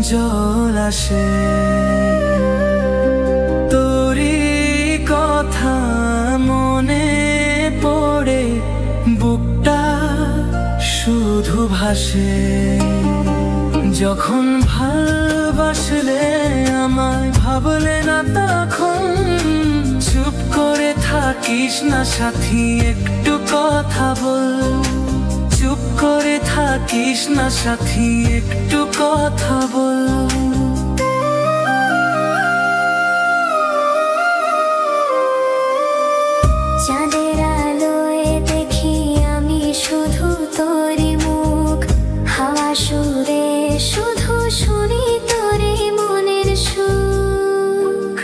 জল আসে। তোরই কথা মনে পড়ে বুকটা শুধু ভাসে। যখন ভালোবাসলে আমায় ভাবলে না তখন চুপ করে থাকিস না সাথী, একটু কথা বল। চুপ করে থাকিস না সাথী, একটু কথা বল। চাঁদের আলোয় দেখি আমি শুধু তোরই মুখ, হাওয়া সুরে শুধু শুনি তোরই মনের সুখ।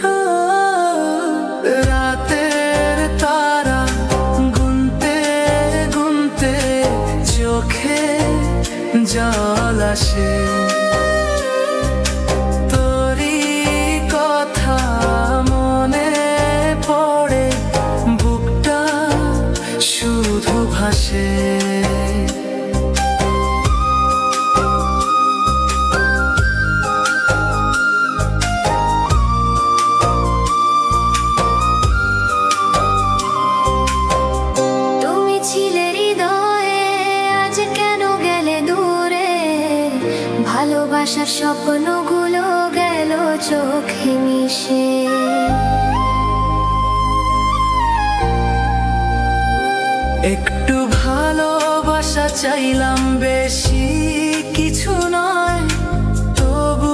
রাতের তারা গুনতে গুনতে চোখে জল আসে। তোরই কথা মনে পড়ে বুকটা শুধু ভাসে। তুমি ছিলে হৃদয়ে, আজ কেন গেলে দূরে? ভালোবাসার স্বপ্নগুলো গেল চোখে মিশে। একটু ভালোবাসা চাইলাম, বেশি কিছু নয়, তবু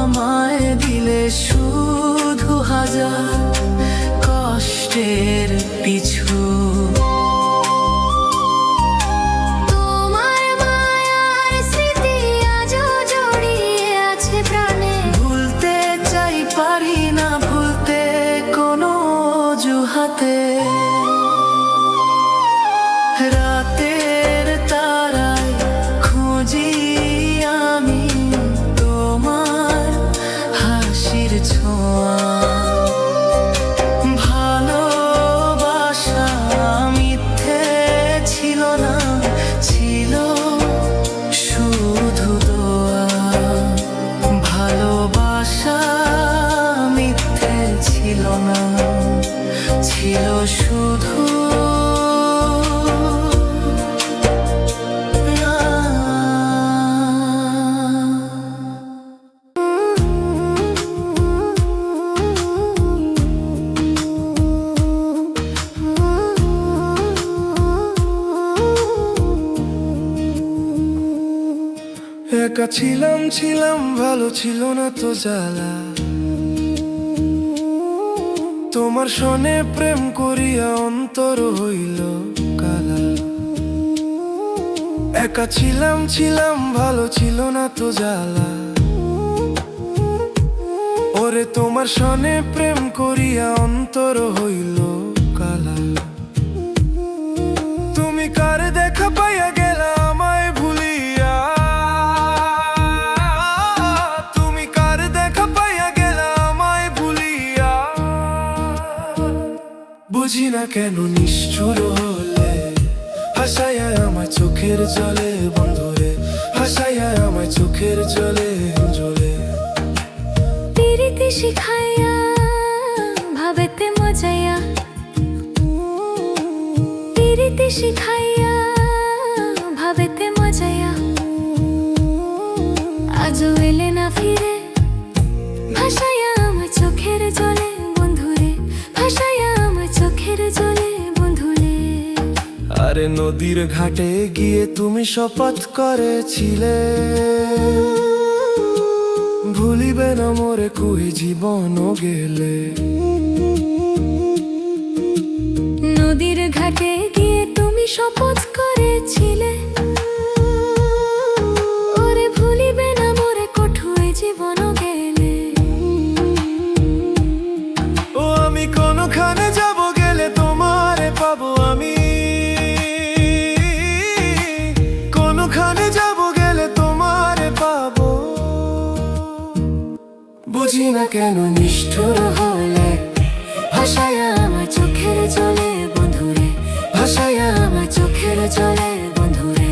আমায় দিলে শুধু হাজার কষ্টের পিছু। তোমার মায়ার স্মৃতি আজও জড়িয়ে আছে প্রাণে। ভুলতে চাই পারি না, ভুলতে কোনো অজুহাতে। রাতের তারায় খুঁজি আমি তোমার হাসির ছোঁয়া। ভালোবাসা মিথ্যে ছিল না, ছিল শুধু দোয়া। ভালোবাসা মিথ্যে ছিল না, ছিল শুধু একা ছিলাম ভালো ছিল না তো জ্বালা। তোমার সনে প্রেম করিয়া অন্তর হইল কালা। একা ছিলাম ভালো ছিল না তো জ্বালা। ওরে তোমার সনে প্রেম করিয়া অন্তর হইল কালা। তুমি কার দেখা পাইয়া গেলা আমায় ভুলিয়া? তুমি কার দেখা পাইয়া গেলা আমায় ভুলিয়া? বুঝি না কেন নিষ্ঠুর হলে ভাসাইয়া আমায় চোখের জলে বন্ধুরে, ভাসাইয়া আমায় চোখের জলে জলে। পিরিতি শিখাইয়া ভাবেতে মজাইয়া, পিরিতি শিখাইয়া ভাবেতে মজাইয়া। আজও এলে না ফিরে, ভাসাইয়া আমার চোখের জলে বন্ধুরে, ভাসাইয়া আমার চোখের জলে বন্ধুরে। আরে নদীর ঘাটে গিয়ে তুমি শপথ করেছিলে ভুলিবে না মোরে কুই জীবন গেলে। নদীর ঘাটে গিয়ে তুমি শপথ করেছিলে, ওরে ভুলিবে না মোরে কঠুয়ে জীবন গেলে। ও আমি কোনখানে যাব গেলে তোমারে পাবো আমি, কোনখানে যাব গেলে তোমারে পাবো। বুঝি না কেন নিষ্ঠুর হলে ভাসাইয়া আমার চোখের জলে বন্ধুরে, ভাসাইয়া আমার চোখের জলে বন্ধুরে।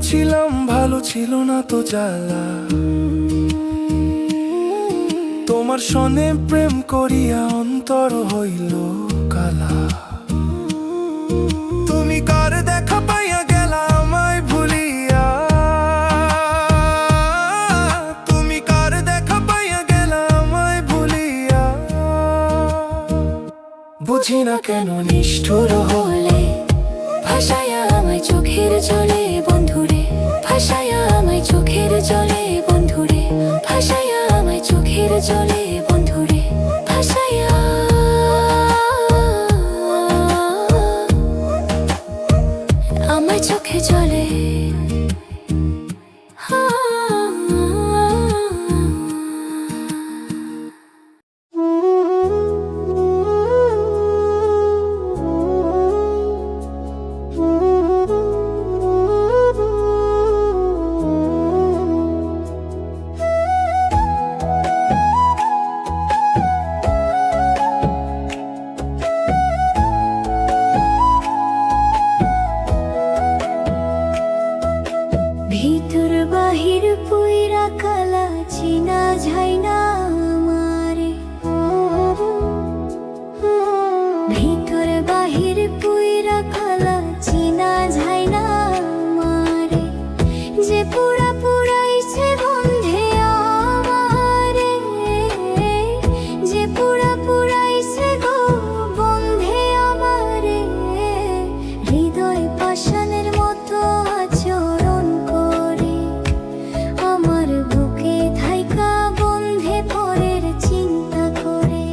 ছিলাম ভালো ছিল না তো জ্বালা, তোমার সনে প্রেম করিয়া অন্তর হইল কালা। তুমি কার দেখা পাইয়া গেলা আমায় ভুলিয়া, তুমি কার দেখা পাইয়া গেলা আমায় ভুলিয়া। বুঝি না কেন নিষ্ঠুর হলে ভাসায়া আমায় চোখের জলে বন্ধুরে, ভাসায়া আমায় চোখের জলে বন্ধুরে, ভাসায়া আমায় চোখের জলে বন্ধুরে, ভাসায়া আমায় চোখে জলে। ভিতর বাহির পুইরা কালা চিনা যায় না আমারে, ভিতর বাহির পুইরা কালা চিনা যায় না আমারে। যে পুরা পুরাইছে বন্ধে আমারে, যে পুরা পুরাইছে গো বন্ধে আমারে। হৃদয় পাষাণের মতো আচরণ করে আমার বুকে থাইকা বন্ধে পরের চিন্তা করে।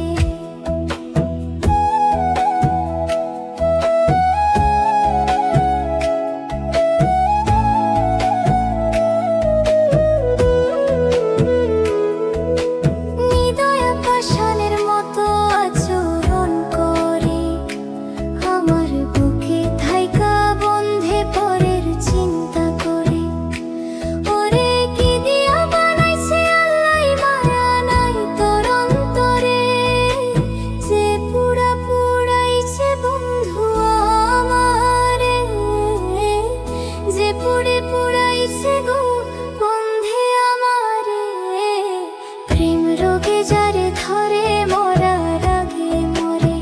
হৃদয় পাষাণের মতো আচরণ করে আমার বুকে থাইকা বন্ধে পরের চিন্তা করে। ওরে কি দিয়া বানাইছে আল্লাহ মায়া নাই তোর অন্তরে, যে পুরা পুরাইছে বন্ধু আমারে, যে পুরে পুরাইছে গো বন্ধে আমারে। প্রেম রোগে যারে ধরে মরার আগে মরে,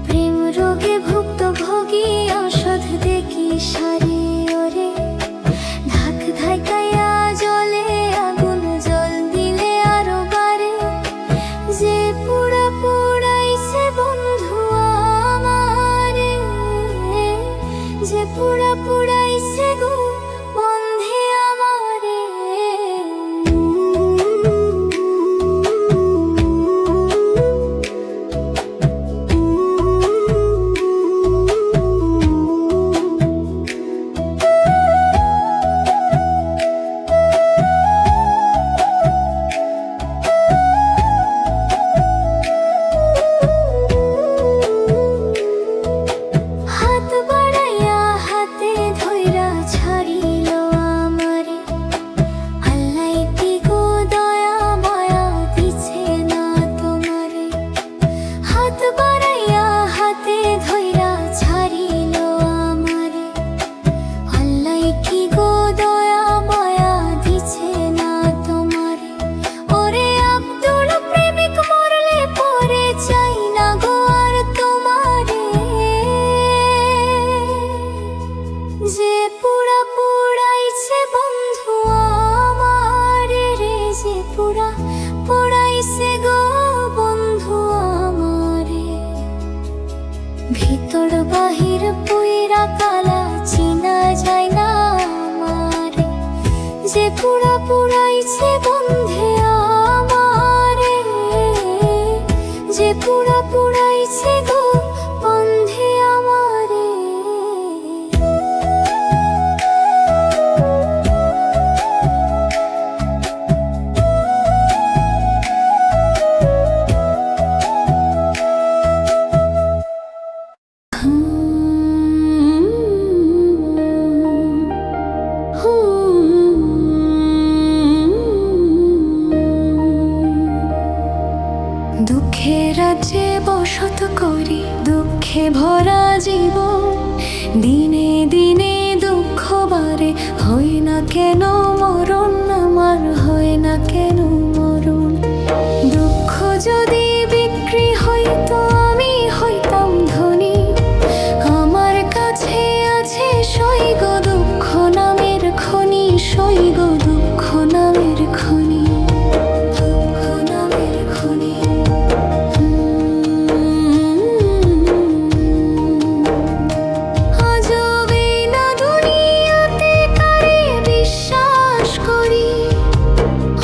প্রেম রোগে ভুক্তভোগী ঔষধ দেখি সারে ওরে। ধাক ধাইকাইয়া জলে আগুন জল দিলে আরো বাড়ে, যে পুরা পুরাইছে বন্ধু আমারে, যে পুরা পুরাইছে গো বন্ধে আমারে। হাত বাড়াইয়া হাতে ধইরা ছাড়িল আমারে, আল্লাহ কি গো দয়া মায়া দিছে না তোমারে। হাত বাড়াইয়া হাতে ধইরা ছাড়িল আমারে, আল্লাহ কি গো দয়া মায়া দিছে না তোমারে। ওরে আব্দুল প্রেমিক মরলে পরে চাই না গো আর তোমারে, যে পুরা পুরাইছে বন্ধু আমারে রে, যে পুরা পুরাইছে গো বন্ধু আমারে। ভিতর বাহির পুইরা কালা চিনা যায় না আমারে, যে পুরা পুরাইছে বন্ধে আমারে, যে পুরা পুরাইছে গো বন্ধে আমারে। দুঃখের রাজ্যে বসত করি, দুঃখে ভরা জীবন, দিনে দিনে দুঃখ পারে, হয় না কেন মরণ আমার, হয় না কেন মরণ। দুঃখ যদি বিক্রি হইতো আমি হইতাম ধনী, আমার কাছে আছে সইগ দুঃখ নামের খনি, সইগ দুঃখ নামের খনি, দুঃখ নামের খনি। আজবে না দুনিয়াতে কারে বিশ্বাস করি,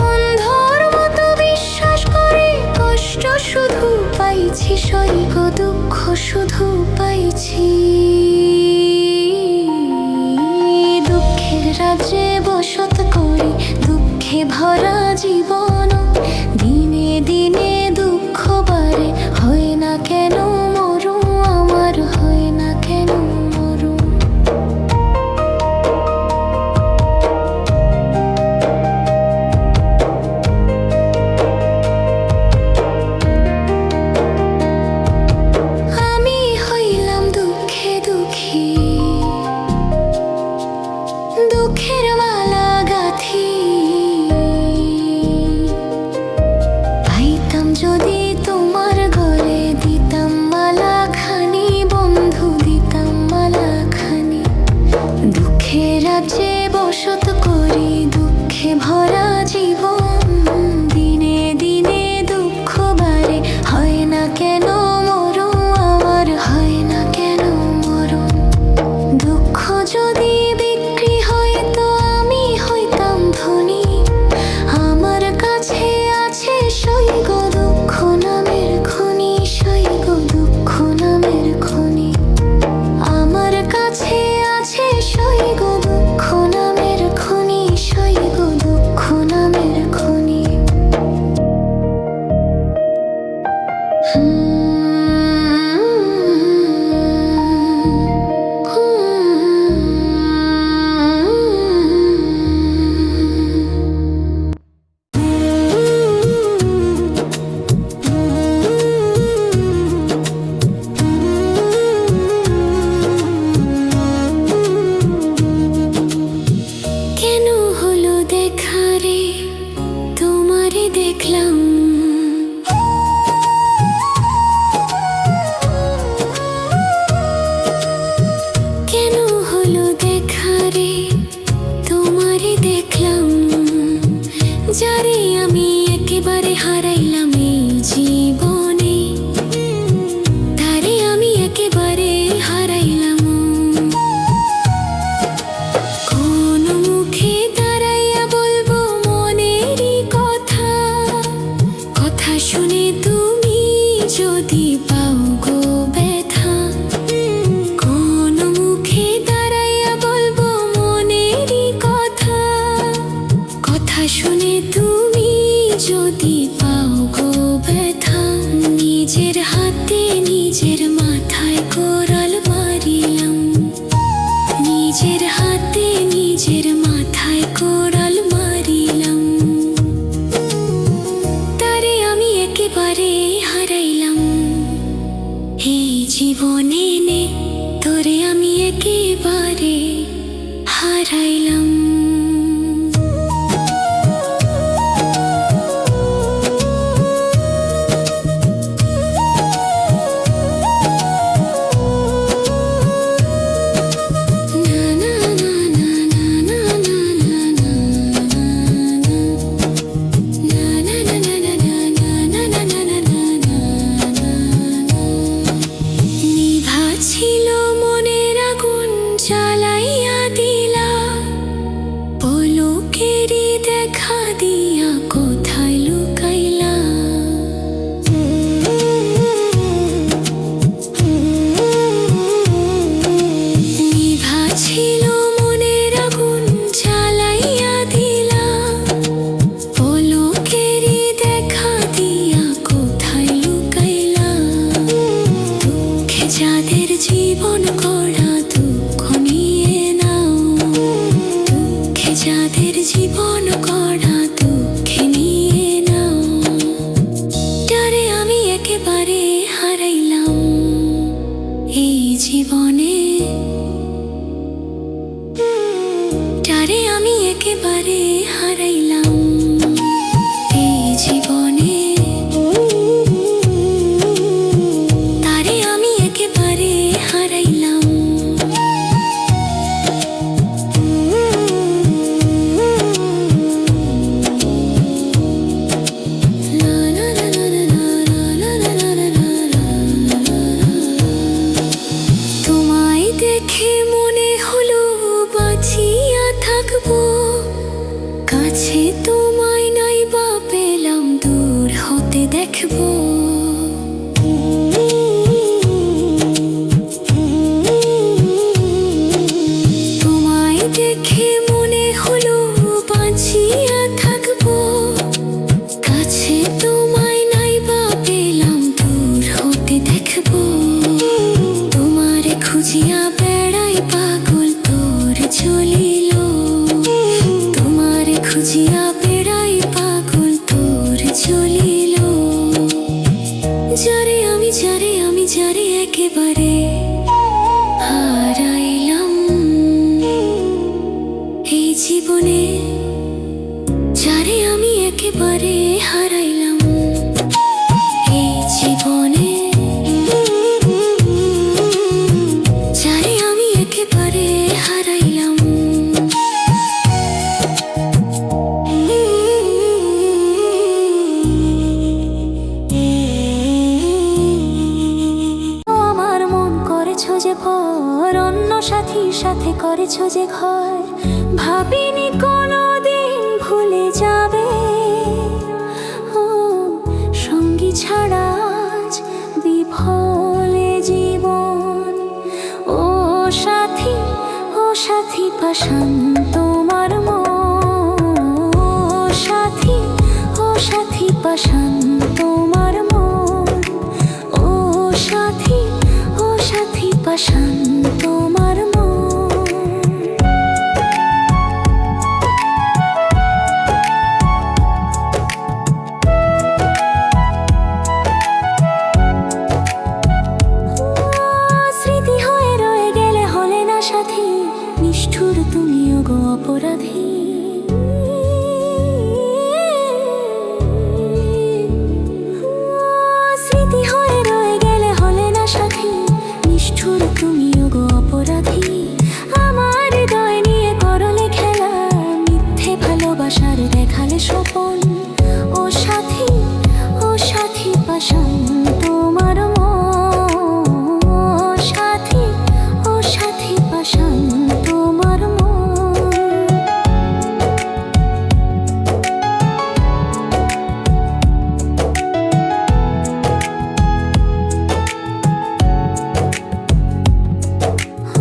অন্ধর মতো বিশ্বাস করে কষ্ট শুধু পাইছি, সইগ দুঃখ শুধু পাইছি। দুঃখের রাজ্যে বসত করি, দুঃখে ভরা জীবন, দিনে দিনে দুঃখ বাড়ে, হয় না কেন মরণ আমার, হয় না কেন মরণ। আমি হইলাম দুঃখে দুঃখী, দুঃখের মালা গাথি, পাইতাম যদি তোমার গলে দিতাম মালা খানি, বন্ধু দিতাম মালা খানি। দুঃখের রাজ্যে বসত করি, দুঃখে ভরা জীবন, দিনে দিনে দুঃখ বাড়ে, হয় না কেন মরণ আমার, হয় না কেন মরণ। দুঃখ যদি বিক্রি হইতো আমি হইতাম ধনী, আমার কাছে আছে সইগ দুঃখ নামের খনি, সইগ দুঃখ নামের খনি। আমার কাছে আছে সইগ দুঃখ নামের খনি, সইগ দুঃখ নামের খনি। কেন হলো দেখা রে, তোমারে দেখলাম, কেন হলো দেখা রে, তোমারে দেখলাম, যারে আমি একেবারে হারাইলাম এই জীবনে, তারে আমি একেবারে হারাইলাম। কোন মুখে দাঁড়াইয়া বলবো মনেরই কথা, কথা শুনে তুমি যদি পাও গো ব্যথা। কোন মুখে দাঁড়াইয়া বলবো মনেরই কথা, কথা শুনে তুমি যদি পাও গো ব্যথা। নিজের হাতে নিজের মাথায় কোরাল মারিলাম, নিজের হাতে নিজের মাথায় কোরাল মারিলাম, তারে আমি একেবারে হারাইলাম এই জীবনে নে, তোরে আমি একেবারে হারাইলাম। নিভা ছিল মনের আগুন জ্বালাইয়া দিলা, পলকেরই দেখা দিয়া কোথায় লুকাইলা। নিভা ছিল মনের আগুন জ্বালাইয়া দিলা, পলকেরই দেখা দিয়া কোথায় লুকাইলা। দুঃখে যাদের জীবন গড়া দুঃখ নিয়ে নাও, দুঃখে যাদের জীবন গড়া দুঃখে নিয়ে নাও, তারে আমি একেবারে হারাইলাম এই জীবনে। তোমায় দেখে মনে হলো বাঁচিয়া থাকবো, কাছে তোমায় নাই বা পেলাম দূর হতে দেখবো। তোমারে খুঁজিয়া বেড়াই পাগল তোর চলিল, তোমারে খুঁজিয়া বেড়াই পাগল তোর চলিল। যারে আমি যারে একেবারে হারাইলাম এই জীবনে, যারে আমি একেবারে হারাইলাম এই জীবনে, যারে আমি একেবারে হারাইলাম। আমার মন করেছো যে ভর, অন্য সাথীর সাথে করেছো যে ঘর, ভাবিনি কোনোদিন ভুলে যাবে। ও সঙ্গী ছাড়া আজ বিফলে জীবন। ও সাথী পাশান তোমার মন, ও সাথী পাশান তোমার মন, ও সাথী পাশান তোমার মন। স্মৃতি হয়ে রয়ে গেলে হলে না সাথী, নিষ্ঠুর তুমিও গো অপরাধী। স্মৃতি হয়ে রয়ে গেলে হলে না সাথী, নিষ্ঠুর তুমিও গো অপরাধী। আমার হৃদয় নিয়ে করলে খেলা, মিথ্যে ভালোবাসার দেখালে স্বপন। ও সাথী পাশান তোমার মন, ও সাথী পাশান তোমার মন।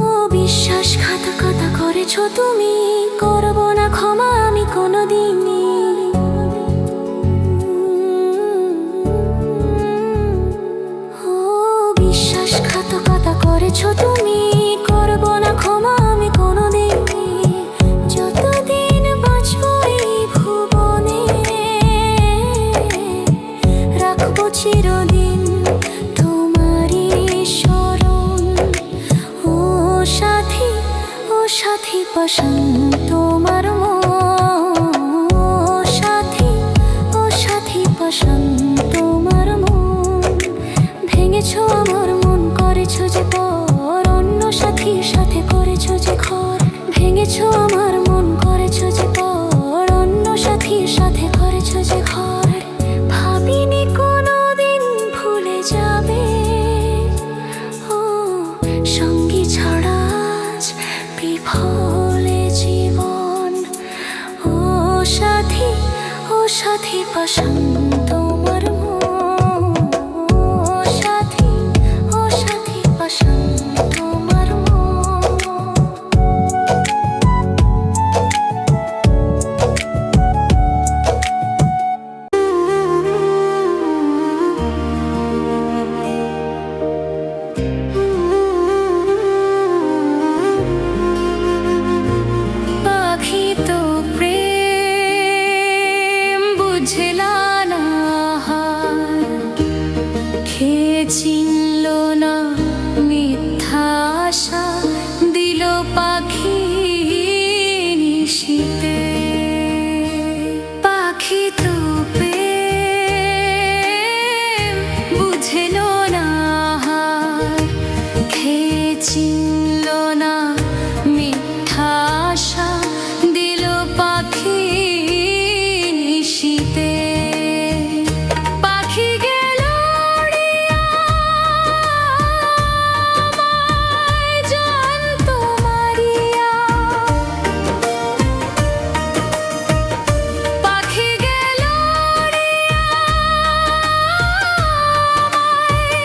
ও বিশ্বাসঘাতকতা করেছো তুমি, করবো না ক্ষমা আমি কোনোদিনই। ও বিশ্বাসঘাতকতা করেছো তুমি, করবো না ক্ষমা আমি কোনোদিনই। যতদিন বাঁচবো এই ভুবনে, রাখবো চিরদিন তোমারই স্মরণ। ও সাথী পাশান তোমার মন, ও সাথী পাশান তোমার মন। ভেঙেছো আমার মন করেছো যে পর, অন্য সাথীর সাথে করেছো যে ঘর। ভেঙেছো আমার মন করেছো যে পর, অন্য সাথীর সাথে করেছো যে ঘর। ভাবিনি কোনোদিন ভুলে যাবে। ও সঙ্গী ছাড়া আজ বিফলে জীবন। ও সাথী পাশান তোমার মন, ও সাথী পাশান তোমার মন। পাখি তো প্রেম বুঝলা না, খেয়ে চিনল না মিথ্যা আশা, দিল পাখি নিশীতে। পাখি তো প্রেম বুঝল না, খেয়ে চিনল না মিথ্যা আশা, দিল পাখি নিশীতে। পাখি গেল উড়িয়া, আমায় জ্যান্ত মারিয়া। পাখি গেল উড়িয়া, আমায়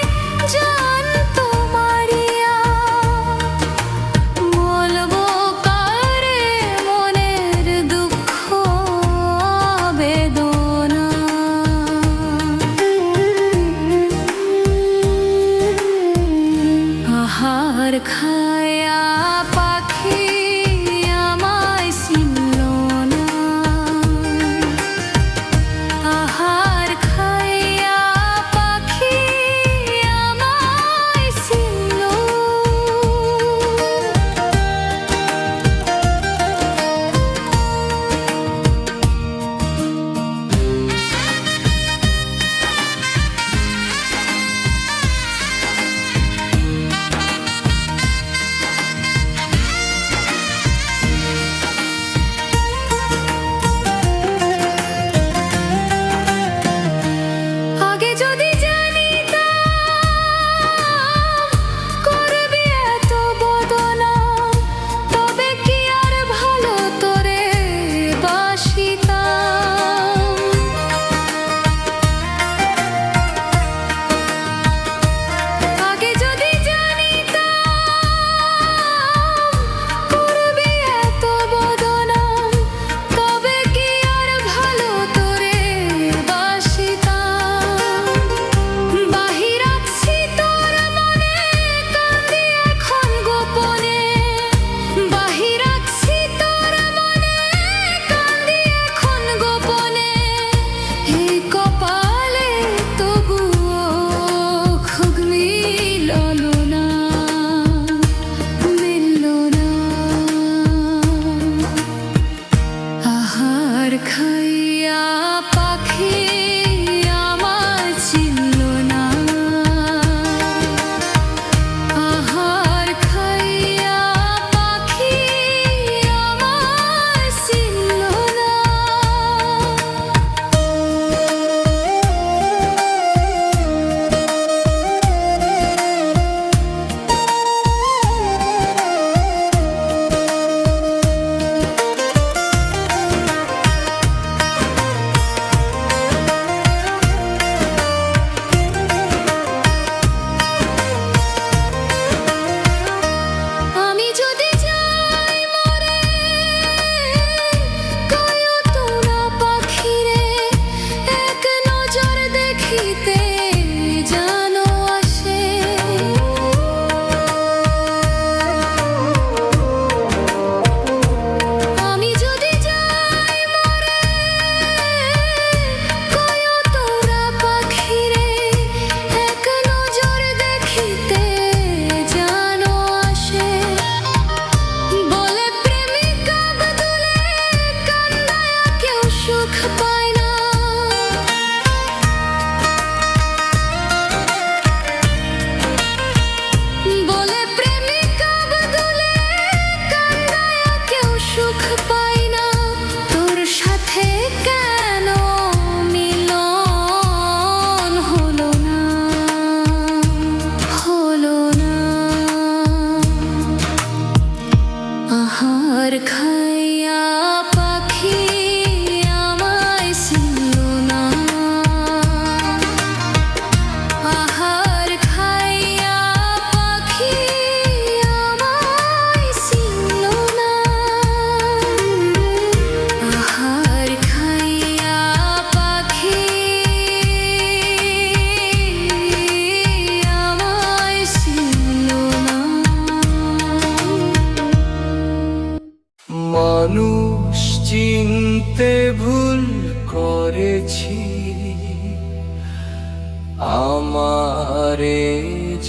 আমারে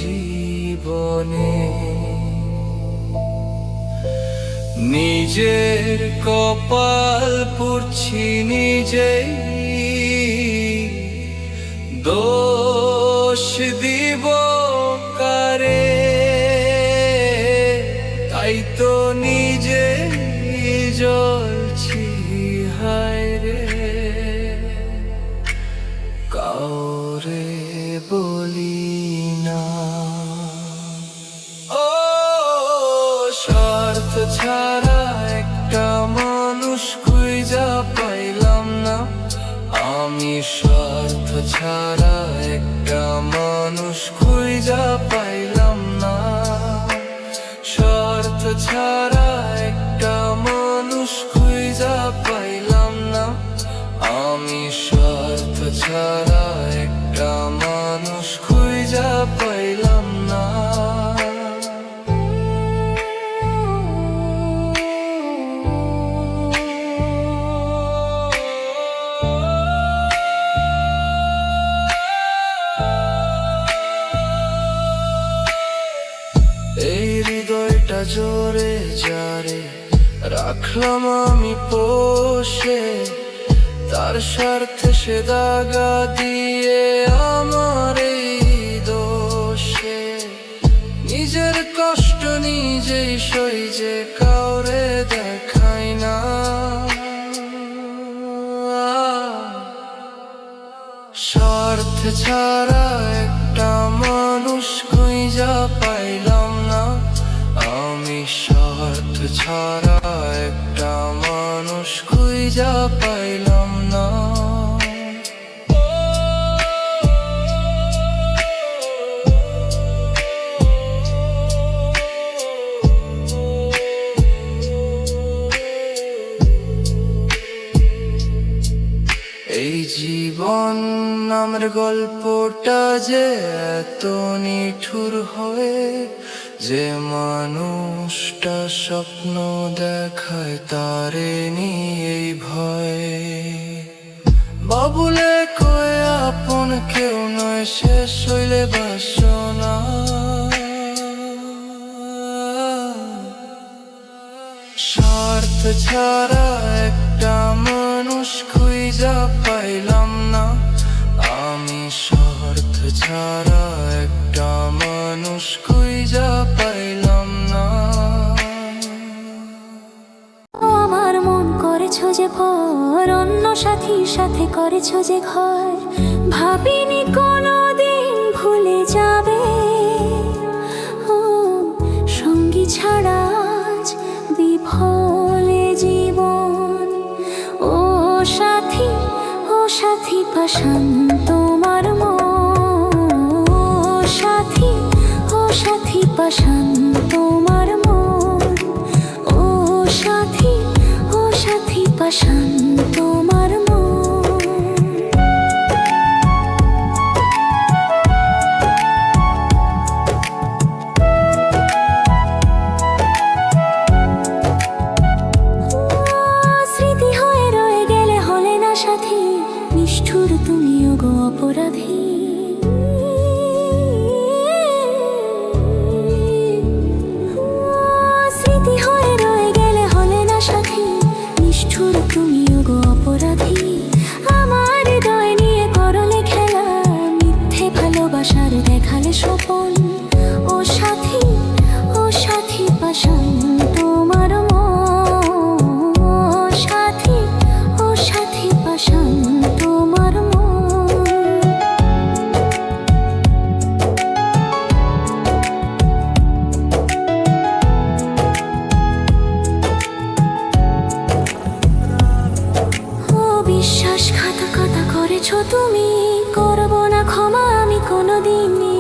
জীবনে নিজের কপাল পুড়ছি নিজেই দোষ দিব কারে তাই তো নিজে জ্বলছি হায় রে কাউরে বলি না ও স্বার্থ ছাড়া একটা মানুষ খুঁজা পাইলাম না আমি স্বার্থ ছাড়া একটা মানুষ খুঁজা পাইলাম না স্বার্থ ছাড়া একটা মানুষ খুঁজা পাইলাম না আমি স্বার্থ ছাড়া একটা মানুষ খুঁজা পাইলাম না এই হৃদয়টা জোরে যারে রাখলাম আমি পোষে তার স্বার্থে সে দাগা দিয়ে আমার এই দোষে নিজের কষ্ট নিজেই সই যে কাউরে দেখাই না স্বার্থ ছাড়া একটা মানুষ খুঁজা পাইলাম না আমি স্বার্থ ছাড়া একটা মানুষ খুঁজা পাইলাম না এই জীবন নামের গল্পটা যে এত নিঠুর হয়ে যে মানুষটা স্বপ্ন দেখায় তারে নিয়েই ভয় বাবুলে কয়ে আপন কেউ নয় শেষ হইলে বাসনা স্বার্থ ছাড়া একটা মানুষ খুঁজা পাইলাম না আমি স্বার্থ ছাড়া একটা মানুষ খুঁজা পাইলাম না আমার মন করেছো যে ভর অন্য সাথীর সাথে করেছো যে ঘর ভাবিনি কোনোদিন ভুলে যাবে ও সঙ্গী ছাড়া আজ বিফলে জীবন ও সাথী পাশান তোমার মন ও সাথী পাশান তোমার মন ও সাথী পাশান তোমার মন স্মৃতি হয়ে রয়ে গেলে হলে না সাথী নিষ্ঠুর তুমিও গো অপরাধী স্মৃতি হয়ে রয়ে গেলে হলে না সাথী নিষ্ঠুর তুমিও গো অপরাধী আমার হৃদয় নিয়ে করলে খেলা মিথ্যে ভালোবাসার দেখালে স্বপন ও সাথী পাশান তোমার মন ও সাথী পাশান তোমার মন ও বিশ্বাসঘাতকতা করেছো তুমি করবো না ক্ষমা আমি কোনোদিনই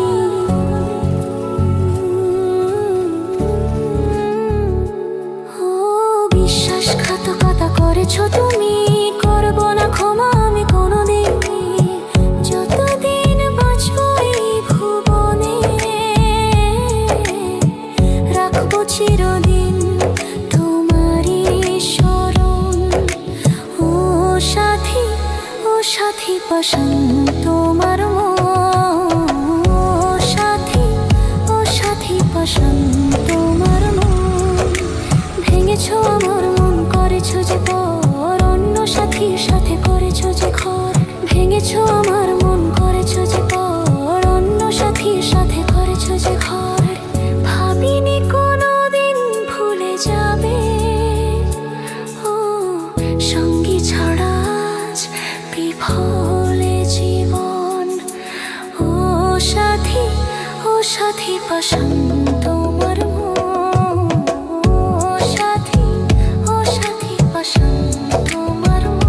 ও বিশ্বাসঘাতকতা করেছো তুমি করবো না ক্ষমা আমি কোনোদিনই যতদিন বাঁচবো এই ভুবনে রাখবো চিরদিন তোমারই স্মরণ ও সাথী পাশান তোমার মন সাথী ও সাথী পাশান তোমার মন। ও সাথী পাশান তোমার মন।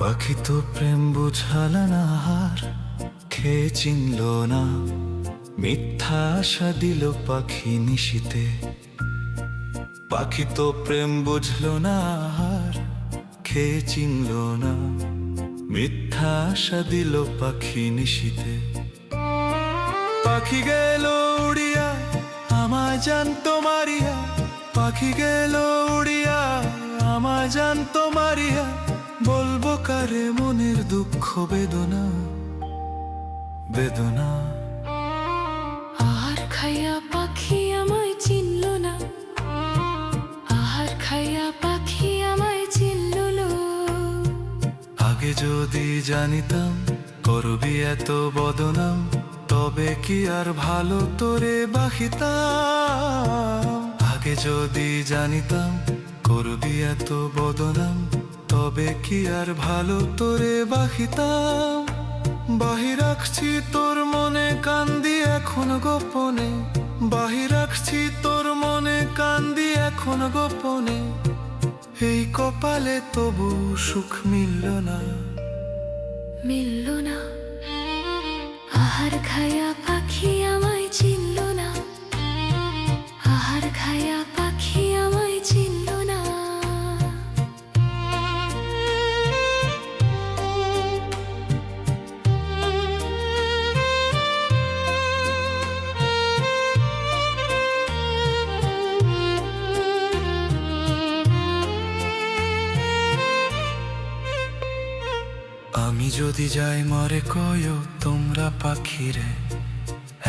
পাখি তো প্রেম বুঝাল না, হার খেয়ে চিনল না, মিথ্যা আশা দিল পাখি নিশিতে। পাখি তো প্রেম বুঝল না, হার খেয়ে চিনল না, মিথ্যা আশা দিল পাখি নিশিতে। পাখি গেল উড়িয়া আমায় জানতো মারিয়া, পাখি গেল উড়িয়া আমায় জানতো মারিয়া, বলবো কারে মনের দুঃখ বেদনা বেদনা। আহার খাইয়া পাখি আমায় চিনল না, আহার খাইয়া পাখি আমায় চিনল না। আগে যদি জানিতাম করবি এত বদনাম, তবে কি আর ভালো তোরে বাহিতাম। আগে যদি জানিতাম করবি এত বদনাম, তবে কি আর ভালো তোরে বাহিতাম। বাহি রাখছি তোর মনে কান্দি এখন গোপনে, বাহি রাখছি তোর মনে কান্দি এখন গোপনে। এই কপালে তবু সুখ মিলল না, মিলল না। আহার খাইয়া পাখি আমায় চিনল না, আহার খাইয়া পাখি আমায় চিনল না। আমি যদি যাই মরে কয়ো তোমরা পাখিরে,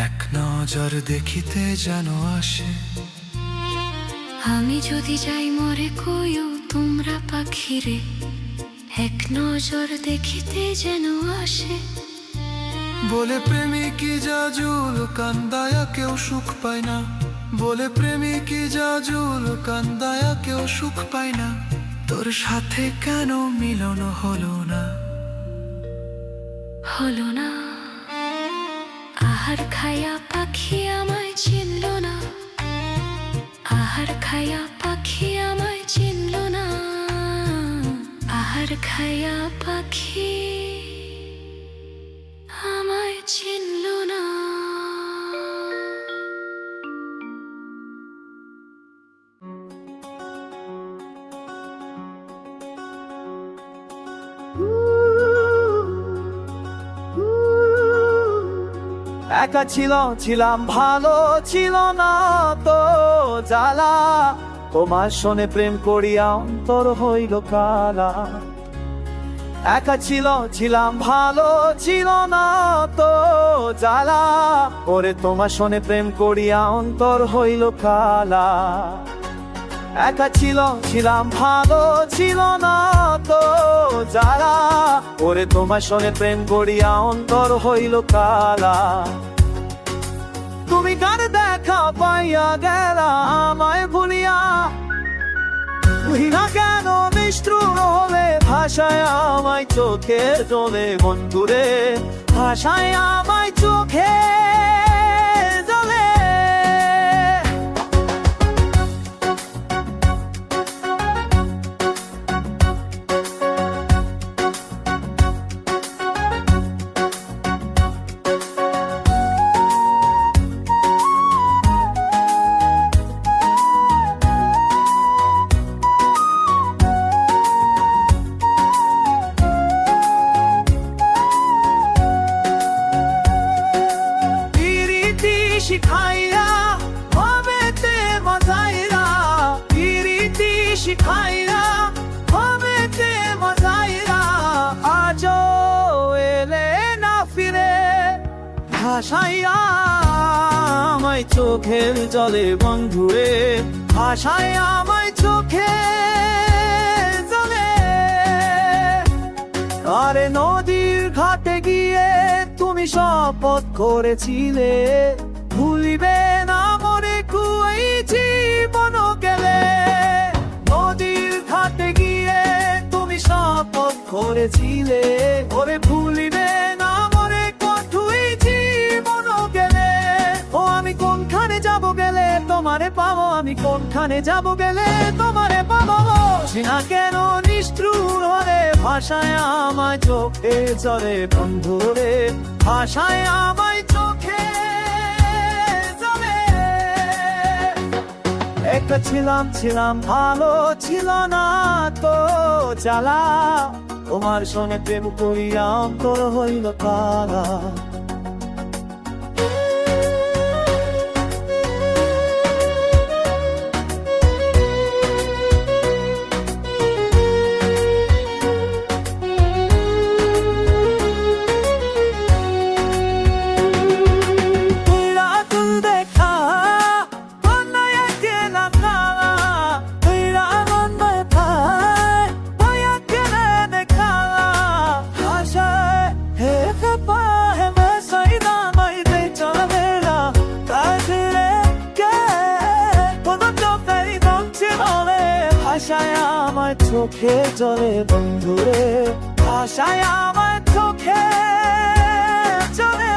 এক নজর দেখিতে যেন আসে। আমি যদি যাই মরে কইও তোমরা পাখিরে, এক নজর দেখিতে যেন আসে। বলে প্রেমিকি জাজুল কান্দায়া কেউ সুখ পায় না, বলে প্রেমিকি জাজুল কান্দায়া কেউ সুখ পায় না। তোর সাথে কেন মিলন হলো না, হলো না। আহার খাইয়া পাখি আমায় চিনল না, আহার খাইয়া পাখি আমায় চিনল না। আহার খাইয়া পাখি আমায় চিনল না। একা ছিলাম ভালো ছিল না তো জ্বালা, তোমার শোনে প্রেম করিয়া অন্তর হইল কালা। একা ছিলাম ভালো ছিল না তো জ্বালা, ওরে তোমার শোনে প্রেম করিয়া অন্তর হইল কালা। একা ছিলাম ভালো ছিল না তো জ্বালা, ওরে তোমার শোনে প্রেম করিয়া অন্তর হইল কালা। তুমি কার দেখা পাইয়া গেলা আমায় ভুলিয়া, তুই না কেন নিষ্ঠুর হলে ভাষায় আমায় চোখের জলে বন্ধুরে, ভাষায় আমায় চোখে জলে। শিখাইয়া হবেতে মজাইরা, পিরিতি শিখাইয়া হবেতে মজাইরা, আজও এলে না ফিরে ভাসাইয়া আমায় চোখের জলে বন্ধুরে, ভাসাইয়া আমায় চোখে জলে। আরে নদীর ঘাটে গিয়ে তুমি শপথ করেছিলে, ভুলিবে না মরে কুয়াই জীবন গেলে। নদীর ঘাটে গিয়ে তুমি শপথ করেছিলে, ওরে ভুলিবে না মরে কঠুই জীবন গেলে। ও আমি কোনখানে যাব গেলে তোমারে পাবো, আমি কোনখানে যাব গেলে তোমারে পাবো। না কেন নিষ্ঠুর হলে ভাষায় আমায় চোখে জলে বন্ধুরে, ভাষায় আমায় চোখে জলে। একটা ছিলাম ভালো, ছিল না তো জ্বালা, তোমার সঙ্গে প্রেম করিয়া অন্তর হইল কালা। ভাষায় আমার চোখে জলে বন্ধুরে, ভাষায় আমার চোখে জলে,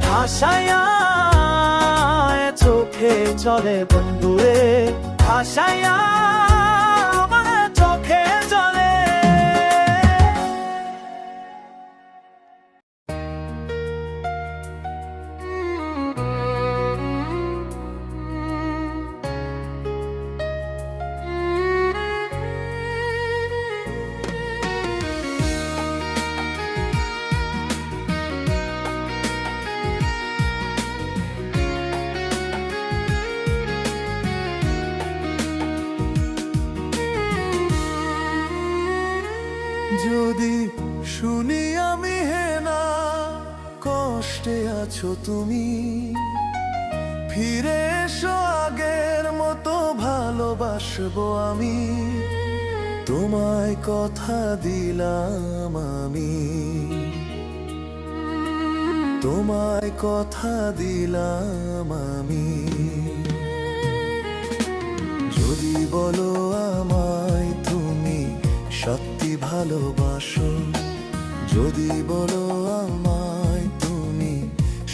ভাষায় চোখে জলে বন্ধুরে, ভাষায় আমার চোখে জলে। যদি শুনি আমি হেনা কষ্টে আছো তুমি, ফিরে এসো আগের মতো ভালোবাসবো আমি। তোমায় কথা দিলাম আমি, তোমায় কথা দিলাম আমি। যদি বলো আমায় তুমি সত্যি ভালোবাসো, যদি বলো আমায় তুমি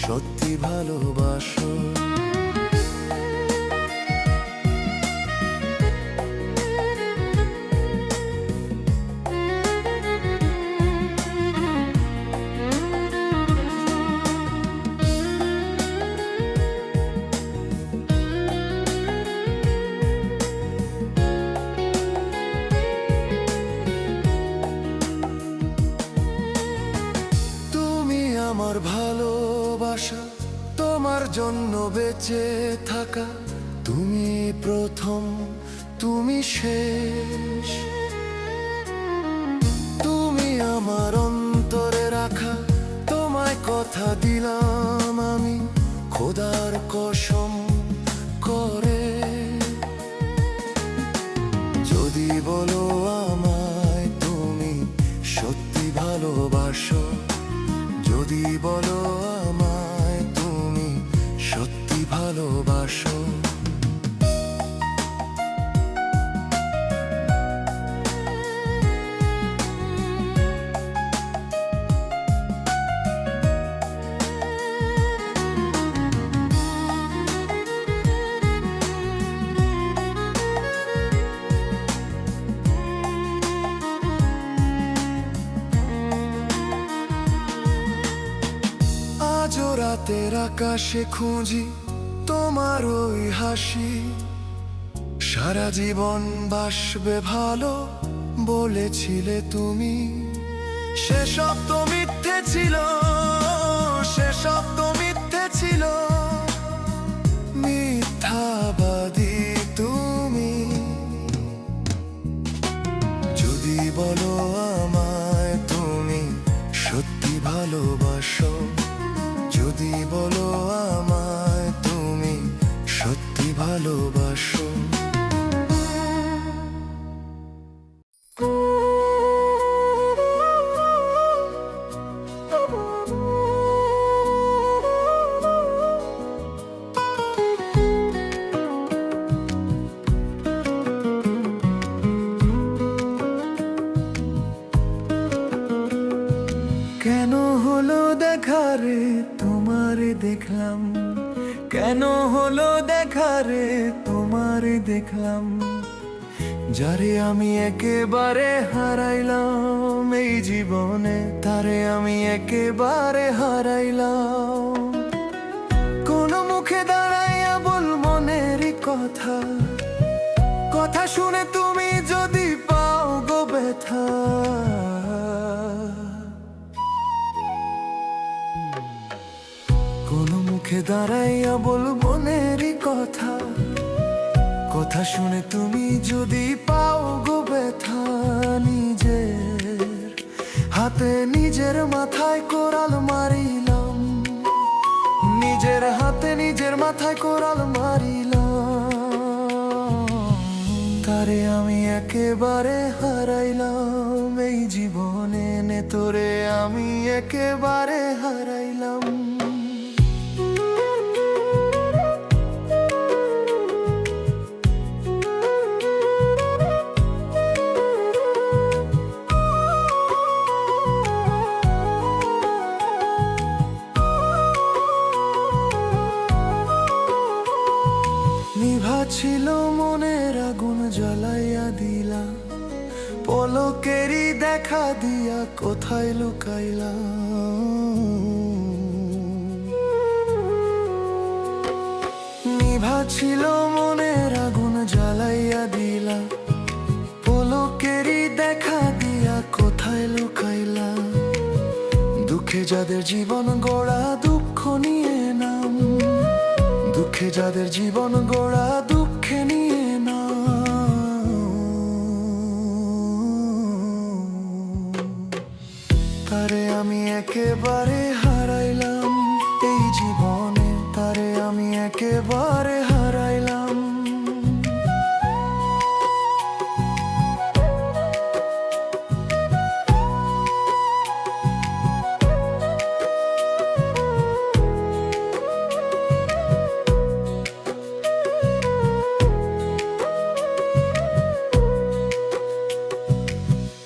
সত্যি ভালোবাসো। আমার ভালোবাসা, তোমার জন্য বেঁচে থাকা, তুমি প্রথম তুমি শেষ। তুমি আমার অন্তরে রাখা, তোমায় কথা দিলাম আমি খোদার কসম করে। যদি বলো আমায় তুমি সত্যি ভালোবাসো, যদি বলো আমায় তুমি সত্যি ভালোবাসো। আজও রাতের আকাশে খুঁজি তোমার ওই হাসি, সারা জীবন বাসবে ভালো বলেছিলে তুমি। সেসব তো মিথ্যে ছিল, সেসব তো মিথ্যে ছিল, মিথ্যাবাদী তুমি। যদি বলো আমায় তুমি সত্যি ভালোবাসো, যদি বলো আমায় তুমি সত্যি ভালোবাসো। ভালোবাসো। কেন হলো দেখা রে তোমারে দেখলাম, কেন হলো দেখা রে তোমারে দেখলাম, যারে আমি একেবারে হারাইলাম এই জীবনে, তারে আমি একেবারে হারাইলাম। কোন মুখে দাঁড়াইয়া বল মনেরই কথা, কথা শুনে তুমি যদি পাও গো ব্যথা। কোন মুখে দাঁড়াইয়া বল মনেরই কথা, কথা শুনে তুমি যদি পাও গো ব্যথা। নিজের হাতে নিজের মাথায় কোরাল মারিলাম, নিজের হাতে নিজের মাথায় কোরাল মারিলাম, তারে আমি একেবারে হারাইলাম এই জীবনে, নে তোরে আমি একেবারে হারাইলাম। নিভা ছিল মনের আগুন জ্বালাইয়া দিলা, পলকেরই দেখা দিয়া কোথায় লুকাইলা। নিভা ছিল মনের আগুন জ্বালাইয়া দিলা, পলকেরই দেখা দিয়া কোথায় লুকাইলা। দুঃখে যাদের জীবন গড়া দুঃখ নিয়ে নাম, দুঃখে যাদের জীবন গড়া দুঃখে নিয়ে না। তারে আমি একেবারে হারাইলাম এই জীবনে, তারে আমি একেবারে হারাইলাম।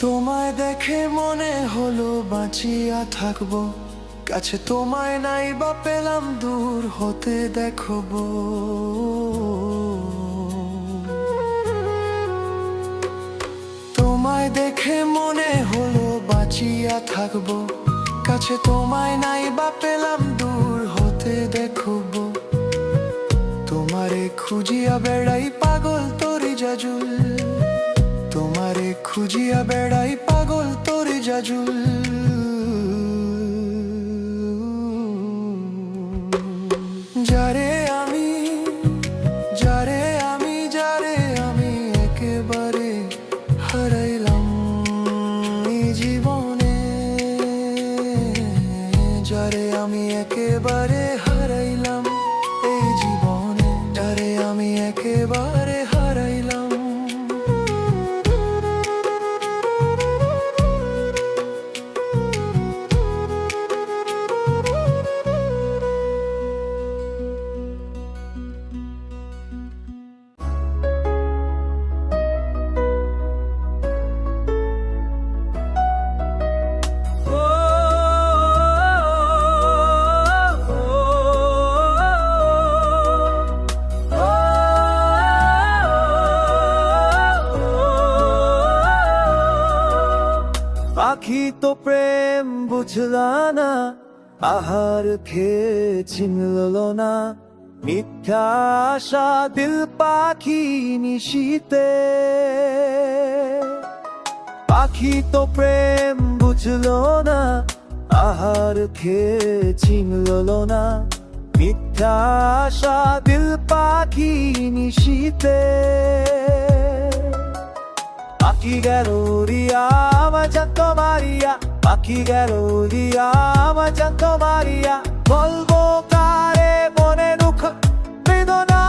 তোমায় দেখে মনে হলো বাঁচিয়া থাকবো, কাছে তোমায় নাই বা পেলাম দূর হতে দেখবো। তোমায় দেখে মনে হলো বাঁচিয়া থাকবো, কাছে তোমায় নাই বা পেলাম দূর হতে দেখবো। তোমারে খুঁজিয়া বেড়াই পাগল তোরি জাজুল, তোমারে খুঁজিয়া বেড়াই পাগল তোরে জাজুল। যারে আমি, যারে আমি, যারে আমি একেবারে হারাইলাম এই জীবনে, যারে আমি একেবারে হারাইলাম এই জীবনে, যারে আমি একেবারে হারাইলাম। পাখি তো প্রেম বুঝলা না, আহার খেয়ে চিনল না, মিথ্যা আশা দিল পাখি নিশীতে। পাখি তো প্রেম বুঝলো না, আহার খেয়ে চিনল না, মিথ্যা আশা দিল পাখি নিশীতে। পাখি গেল উড়িয়া আমার জান্ত মারিয়া, পাখি গেল উড়িয়া আমার জান্ত মারিয়া, বলবো কারে মনে দুঃখ বেদনা।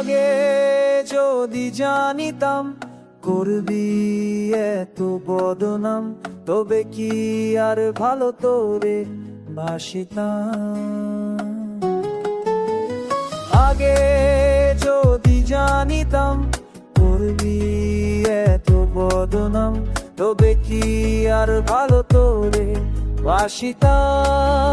আগে যদি জানিতাম করবি এত বদনাম, তবে কি আর ভালো তোরে বাসিতাম। আগে যদি জানিতাম করবি এত বদনাম, তবে কি আর ভালো তোরে বাসিতাম।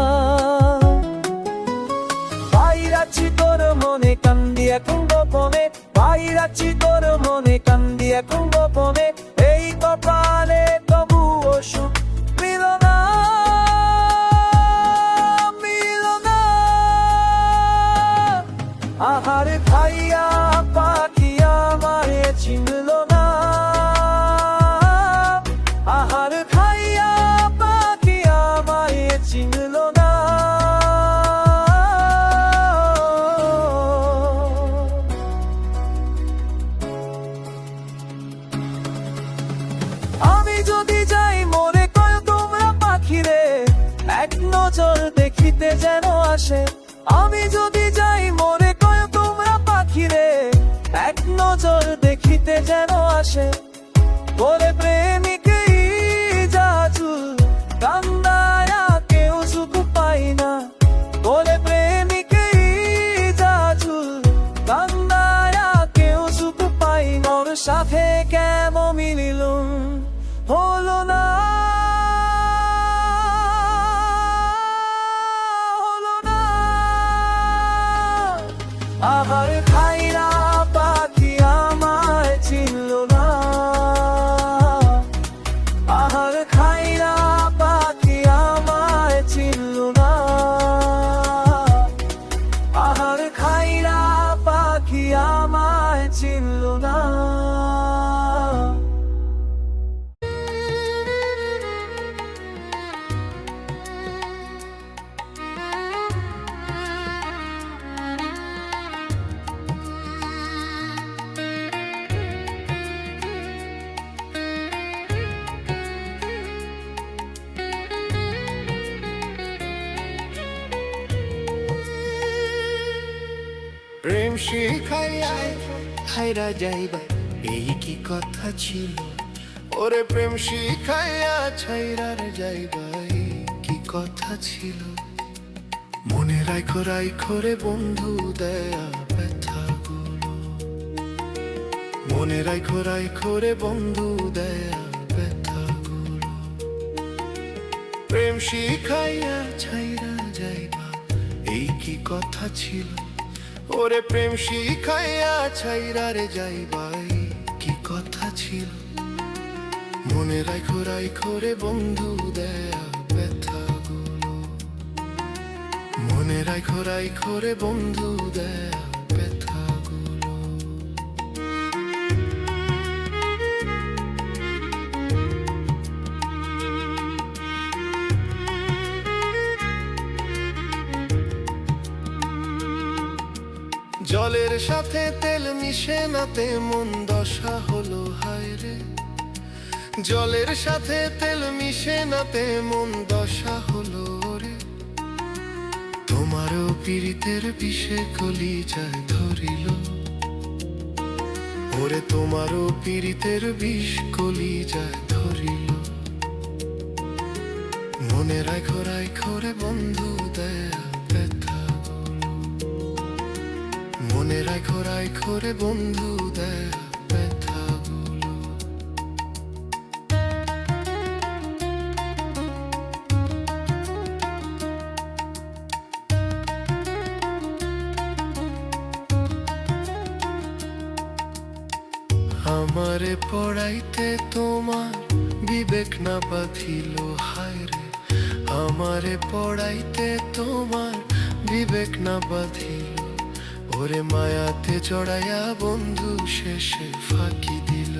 পাইরাছি তোর মনে কান্দি এখন গোপনে, পাইরাছি তোর মনে কান্দি এখন গোপনে, এই কপালে তবুও সুখ মিল না, মিল না। আহার খাইয়া পাখি আমারে চিনল না, আহার খাইয়া পাখি আমারে চিনল না। আমি যদি যাই মোরে কয় তোমরা পাখিরে, এক নজর দেখিতে যেন আসে। আমি যদি যাই মোরে কয় তোমরা পাখিরে, এক নজর দেখিতে যেন আসে। ওরে প্রেমিকে জাজুল কান্দায়া কেউ সুখ পাই না, ওরে প্রেমিকে জাজুল কান্দায়া কেউ সুখ পাই না। ওর সাথে কেমন মিলিলুম হলো না, হলো না। আবার খাইরা পাখি আমায় চিনল না, আহার খাইরা পাখি আমায় চিনল না, আহার খাইরা পাখি আমায় চিনল না। প্রেম শিখাইয়া হাইরা যাইবা, এই কি কথা ছিল। ওরে প্রেম শিখাইয়া ছাইরার যাইবা, এই কি কথা ছিল। মনে রাইখো রাইখো রে বন্ধু দেয়া ব্যথাগুলো, মনে রাইখো রাইখো রে বন্ধু দেয়া ব্যথাগুলো। প্রেম শিখাইয়া ছাইরা যাইবা, এই কি কথা ছিল। ওরে প্রেম শিখাইয়া ছাইরারে যাইবাই, কি কথা ছিল। মনে রাইখো রাইখো রে বন্ধু দেয়া ব্যথাগুলো, মনে রাইখো রাইখো রে বন্ধু দেয়া ব্যথাগুলো। জলের সাথে তেল মিশে নাতে মন দশা হলো হায় রে, জলের সাথে তেল মিশে নাতে মন দশা হলো রে। তোমারও পীড়িতের বিষে কলি যায় ধরিল, ওরে তোমারও পীড়িতের বিষ কলি যায় ধরিল। মনে রাখো রাখো রে বন্ধু দেয়া ব্যথাগুলো, মনে রাখো রাখো রে বন্ধু দেয়া ব্যথাগুলো। আমারে পড়াইতে তোমার বিবেক না বাঁধিল হায় রে, আমারে পড়াইতে তোমার বিবেক না বাঁধিল। ওরে মায়াতে জড়াইয়া বন্ধু শেষে ফাঁকি দিল,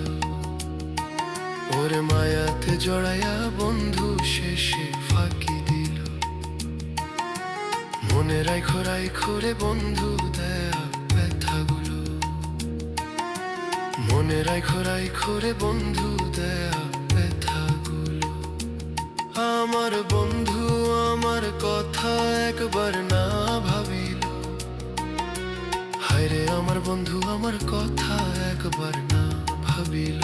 ওরে মায়াতে জড়াইয়া বন্ধু শেষে ফাঁকি দিল। মনে রাখো রাখো রে বন্ধু দেয়া ব্যথাগুলো, মনে রাখো রাখো রে বন্ধু দেয়া ব্যথাগুলো। আমার বন্ধু আমার কথা একবার না ভাবিল, হায়রে আমার বন্ধু আমার কথা একবার না ভাবিল,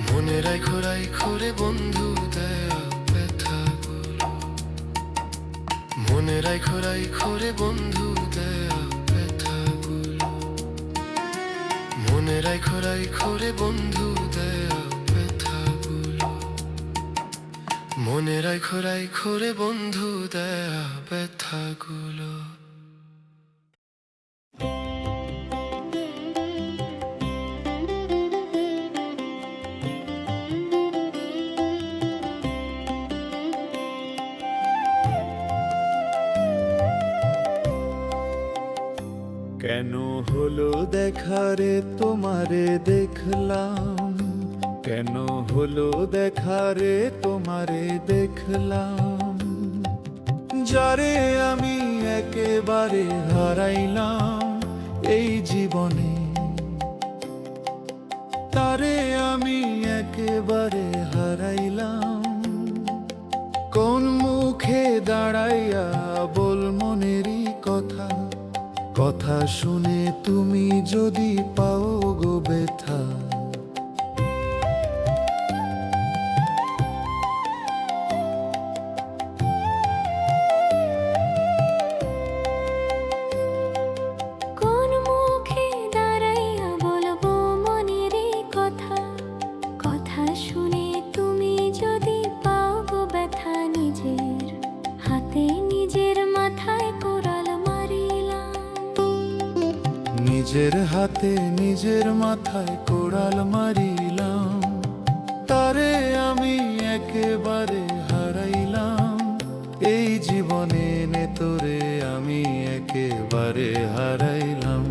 মনে রাইখো রাইখো রে বন্ধু দেয়া ব্যথাগুলো, মনে রাইখো রাইখো রে বন্ধু দেয়া ব্যথাগুলো, মনে রাইখো রাইখো রে বন্ধু দেয়া ব্যথাগুলো, মনে রাইখো রাইখো রে বন্ধু দেয়া ব্যথাগুলো। কেন হলো দেখা রে তোমারে দেখলাম, কেন হলো দেখা রে তোমারে দেখলাম, যারে আমি একেবারে হারাইলাম এই জীবনে, তারে আমি একেবারে হারাইলাম। কোন মুখে দাঁড়াইয়া বল মনেরই কথা, কথা শুনে তুমি যদি পাও গো ব্যথা। কোন মুখে দাঁড়াইয়া বলবো মনের কথা, কথা শুনে তুমি যদি পাও গো ব্যথা। নিজের হাতে নিজের মাথায় কোরাল মারিলাম, নিজের হাতে নিজের মাথায় কোড়াল মারিলাম, তারে আমি একেবারে হারাইলাম এই জীবনে, নে তোরে আমি একেবারে হারাইলাম।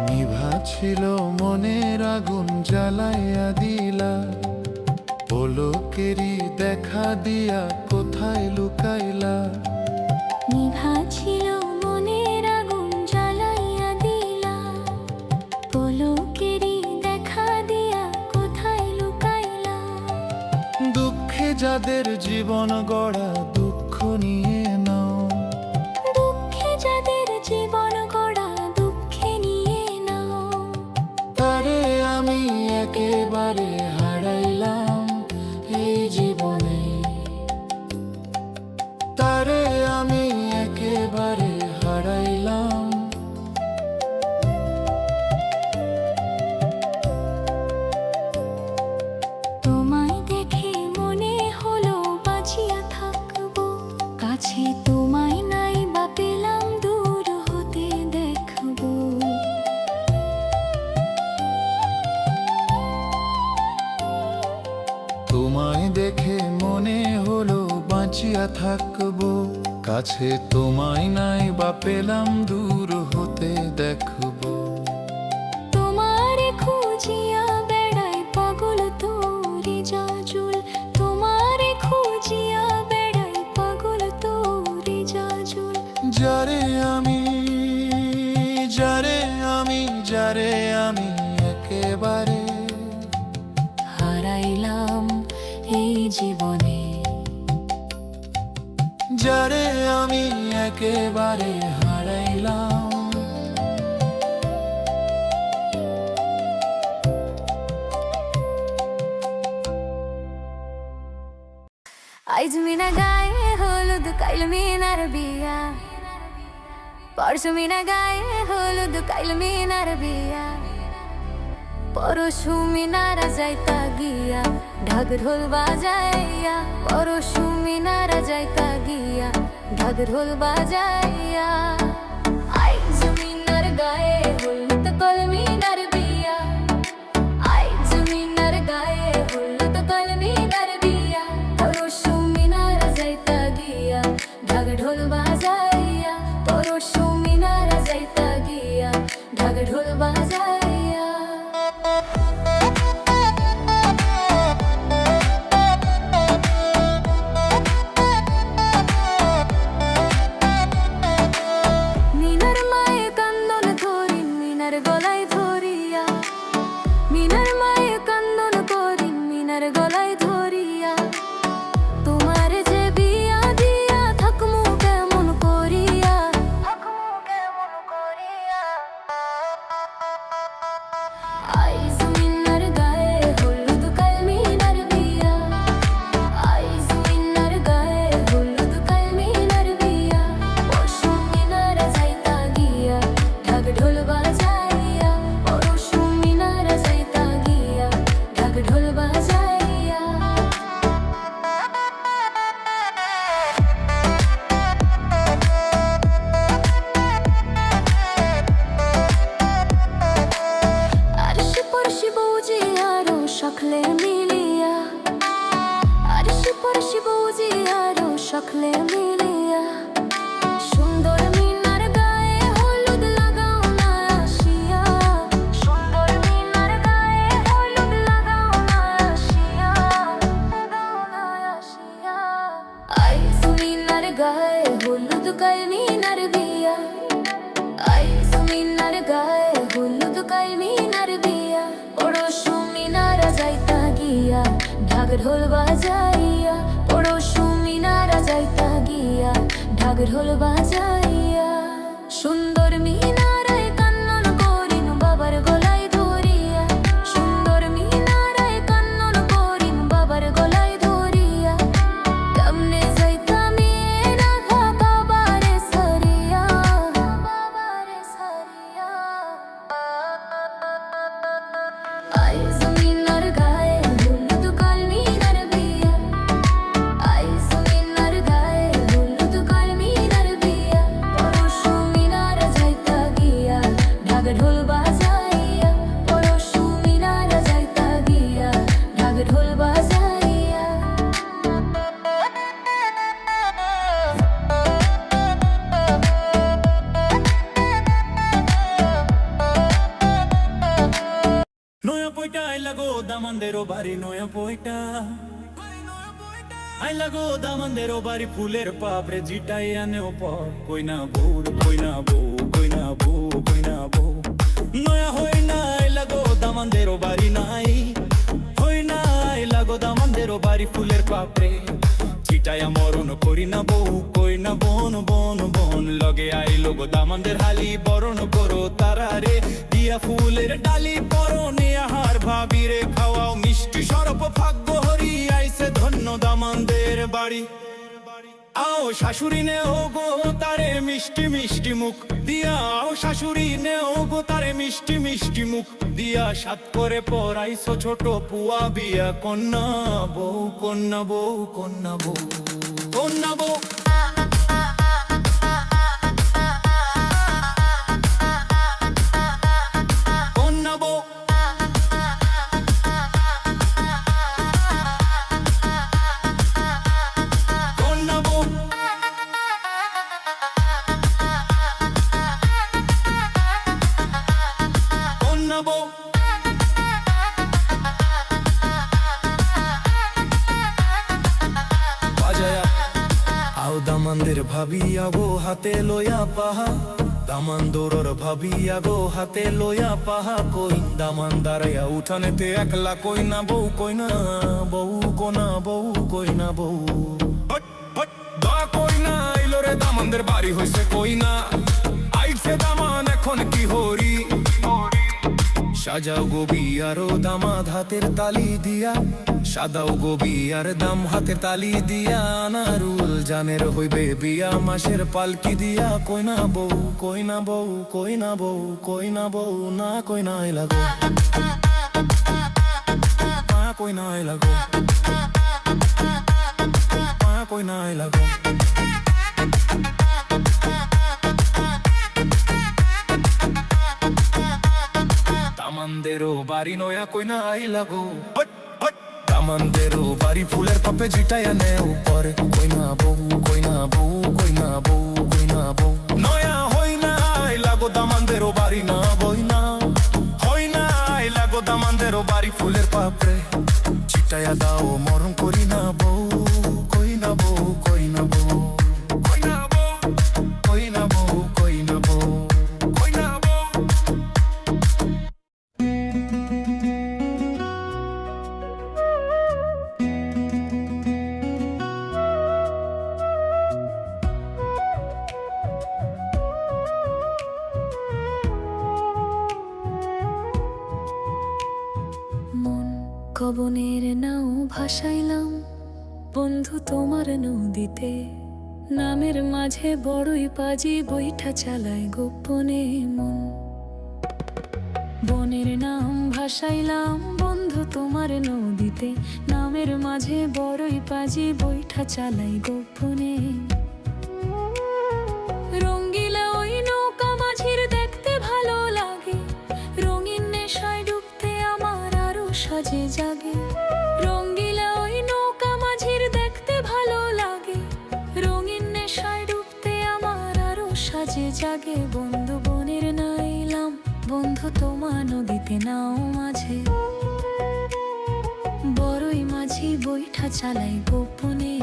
নিভা ছিল মনের আগুন জ্বালাইয়া দিলা, পলকেরই দেখা দিয়া কোথায় লুকাইলা। নিভা ছিল মনের আগুন জ্বালাইয়া দিলা, পলকেরই দেখা দিয়া কোথায় লুকাইলা। দুঃখে যাদের জীবন গড়া দুঃখ নিয়ে নাও, দুঃখে যাদের জীবন গড়া দুঃখে নিয়ে নাও। তারে আমি একেবারে হারাইলাম এই জীবনে, তারে আমি একেবারে হারাইলাম। তোমায় দেখে মনে হলো বাঁচিয়া থাকবো, কাছে তোমায় নাই বা পেলাম দূর হতে দেখবো। তোমায় দেখে মনে হলো বাঁচিয়া থাকবো, কাছে তোমায় নাই বা পেলাম দূর হতে দেখবো। তোমারে খুঁজিয়া বেড়াই পাগল তোরে জাজুল, তোমারে খুঁজিয়া বেড়াই পাগল তোরে জাজুল। যারে আমি, যারে আমি, যারে আমি একেবারে হারাইলাম এই জীবনে, যারে আমি একেবারে হারাইলাম। আইজ মিনা গায়ে হলুদ কাইল মিনার বিয়া, পরশু মিনা গায়ে হলুদ কাইল মিনার বিয়া। পরশু মিনারা যাইতা গিয়া ঢাক ঢোল বাজাইয়া, পরশু মিনারা যাইতা গিয়া ঢাক ঢোল বাজাইয়া। আইজ মিনার গায়ে হলুদ কল মিনার বিয়া, আইজ মিনার গায়ে হলুদ কল মিনার বিয়া। পরশু মিনারা যাইতা গিয়া ঢাক ঢোল বাজাইয়া, পরশু মিনারা যাইতা গিয়া ঢাক ঢোল বাজাইয়া। মিনার মায়ে কান্দন ধরি মিনার গলায় ধরিয়া, মিনার মায়ে কান্দন করি মিনার গলায় ধরিয়া। তোমার যে বিয়া দিয়ে সকলে মিলিয়া আরশি পরশি বৌজি আরো সকলে মিলিয়া সুন্দর মিনার গায়ে হলুদ লাগাও না আসিয়া সুন্দর মিনার গায়ে হলুদ লাগাও না আসিয়া লাগাও না আসিয়া আইস মিনার গায়ে হলুদ কাল মিনার বিয়া আইস মিনার গায়ে হলুদ কাল মিনার বিয়া পড়শু মিনারা যাইতা গিয়া ঢাক ঢোল বাজাইয়া পড়শু মিনারা যাইতা গিয়া ঢাক ঢোল বাজাইয়া সুন্দর মিনারায় কান্নন করিন বাবার গলায় ধরিয়া সুন্দর মিনারায় কান্নন করিন বাবার গলায় ধরিয়া কেমনে যাইতা মেয়েরা ঢাকা বারে সারিয়া বাবারে সারিয়া আইস মিনার গায়ে হলুদ কাল মিনার বিয়া আইস মিনার গায়ে হলুদ কাল মিনার বিয়া পরশু মিনারা যাইতা গিয়া ঢাক ঢোল বাজাইয়া পরশু মিনারা যাইতা গিয়া ঢাক ঢোল বাজাইয়া নয়া পয়টা আই লাগো দামানদেরও বাড়ি নয়া পয়টা আই লাগো দামানদেরও বাড়ি ফুলের পাপড়ে জিটাই আনে ওপর কইনা বউর কইনা বউ কইনা বউ কইনা বউ নয়া হই না আই লাগো দামানদেরও বাড়ি নাই হই না আই লাগো দামানদেরও বাড়ি ফুলের পাপড়ে চিটাইয়া মরণ করি না বউ কইনা বন বন বন লগে আইলো গো দামানদের হালি বরণ করো তারারে দিয়া ফুলের ডালি পরনে আহার ভাবিরে খাওয়াও মিষ্টি সরপ ভাগ্য হরি আইছে ধন্য দামানদের বাড়ি আও শাশুড়ি নে ও গো তারে মিষ্টি মিষ্টি মুখ দিয়া আও শাশুড়ি নে ও গো তারে মিষ্টি মিষ্টি মুখ দিয়া সাত করে পরাইছো ছোট পুয়া বিয়া কন্যা বউ কন্যা বউ কন্যা বউ কন্যা বউ কন্যা বউ কন্যা বউ কন্যা বউ বাজায়া আও দামানদের ভাবিয়া গো হাতে লইয়া পাহা দামানদোরর ভাবিয়া গো হাতে লইয়া পাহা কই দামান দাঁড়াইয়া উঠানেতে একলা কইনা বউ কইনা বউ কোনা বউ কইনা বউ হট হট দা কইনা আইলো রে দামানদের বাড়ি হইছে কইনা আইছে দামান এখন কি হরি সাজাও গোবি আরো দামাদ হাতের তালি দিয়া সাদাও গোবি আর দাম হাতের তালি দিয়া আনারুল জানের হইবে বিয়া মাসের পালকি দিয়া কইনা বউ কইনা বউ কইনা বউ কইনা বউ না কইনা লাগো মা কইনা লাগো মা কইনা লাগো দামানদেরও বাড়ি নয়া কইনা আই লাগো দামানদেরও বাড়ি ফুলের পাপে জিটাইয়া নে উপরে কইনা বউ কইনা বউ কইনা বউ কইনা বউ নয়া হই না আই লাগো দামানদেরও বাড়ি না বই না হই না আই লাগো দামানদেরও বাড়ি ফুলের পাপড়ে জিটাইয়া দাও মরণ করি না বউ কইনা বউ কইনা বউ কইনা বউ কইনা বউ কইনা বউ কইনা বউ মন কবনের নাও ভাসাইলাম বন্ধু তোমার নদীতে নামের মাঝে বড়ই পাজি বৈঠা চালায় গোপনে মন বনের নাম ভাসাইলাম বন্ধু তোমার নদীতে নামের মাঝে বড়ই পাজি বৈঠা চালাই গোপনে রঙ্গিলা ওই নৌকা মাঝির দেখতে ভালো লাগে রঙিন নেশায় ডুবতে আমার আরো সাজে সাজে জাগে রঙ্গিলা ওই নৌকা মাঝির দেখতে ভালো লাগে রঙিন নেশায় ডুবতে আমার আরো সাজে জাগে বন্ধু বনের নাইলাম বন্ধু তোমার নদীতে নাও মাঝে বড়ই মাঝি বৈঠা চালাই গোপনে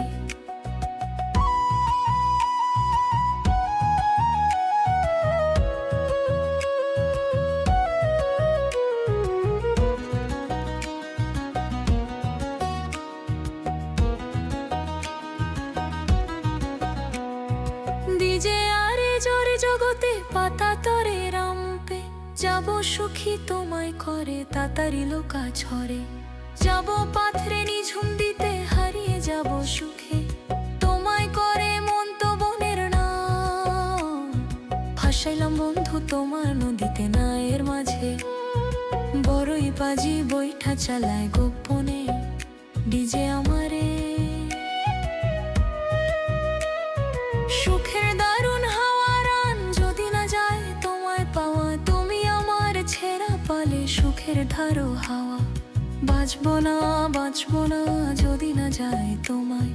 দিজে আরে জোরে জগতে পাতা তরে রামপে যাব সুখী তোমায় করে তাতারি লোকা ছড়ে যাব পাথরে নিঝুম দিতে হারিয়ে যাব সুখে তোমায় করে মন তো বনের না ভাসাইলাম বন্ধু তোমার নদীতে নায়ের মাঝে বড়ই বাজি বৈঠা চালায় গোপনে ডিজে আমারে সুখের দারুণ হাওয়া রান যদি না যায় তোমায় পাওয়া তুমি আমার ছেঁড়া পালে সুখের ধারো হাওয়া বাঁচবো না যদি না যায় তোমায়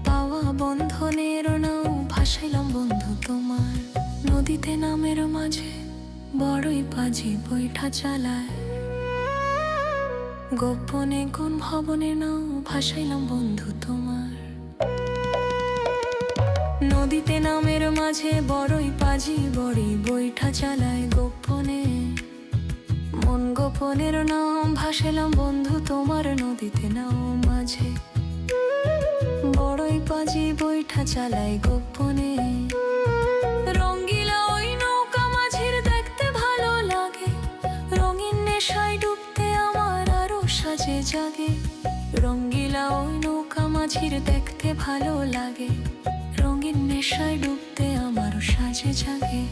পাওয়া বন্ধনের নাও ভাসাইলাম বন্ধু তোমার নদীতে নামের মাঝে বড়ই বাজি বৈঠা চালায় গোপনে কোন ভবনে নাও ভাসাইলাম বন্ধু তোমার নদীতে নামের মাঝে বড়ই পাজি বড়ি বৈঠা চালায় গোপনে মন গোপনের নাম ভাসালাম বন্ধু তোমার নদীতে নাও মাঝে বড়ই পাজি বৈঠা চালায় গোপনে রঙ্গিলা ওই নৌকা মাঝির দেখতে ভালো লাগে রঙিন নেশায় ডুবতে আমার আরো সাজে জাগে রঙ্গিলা ওই নৌকা মাঝির দেখতে ভালো লাগে রঙিন নেশায় ডুবতে আমারও সাজে জাগে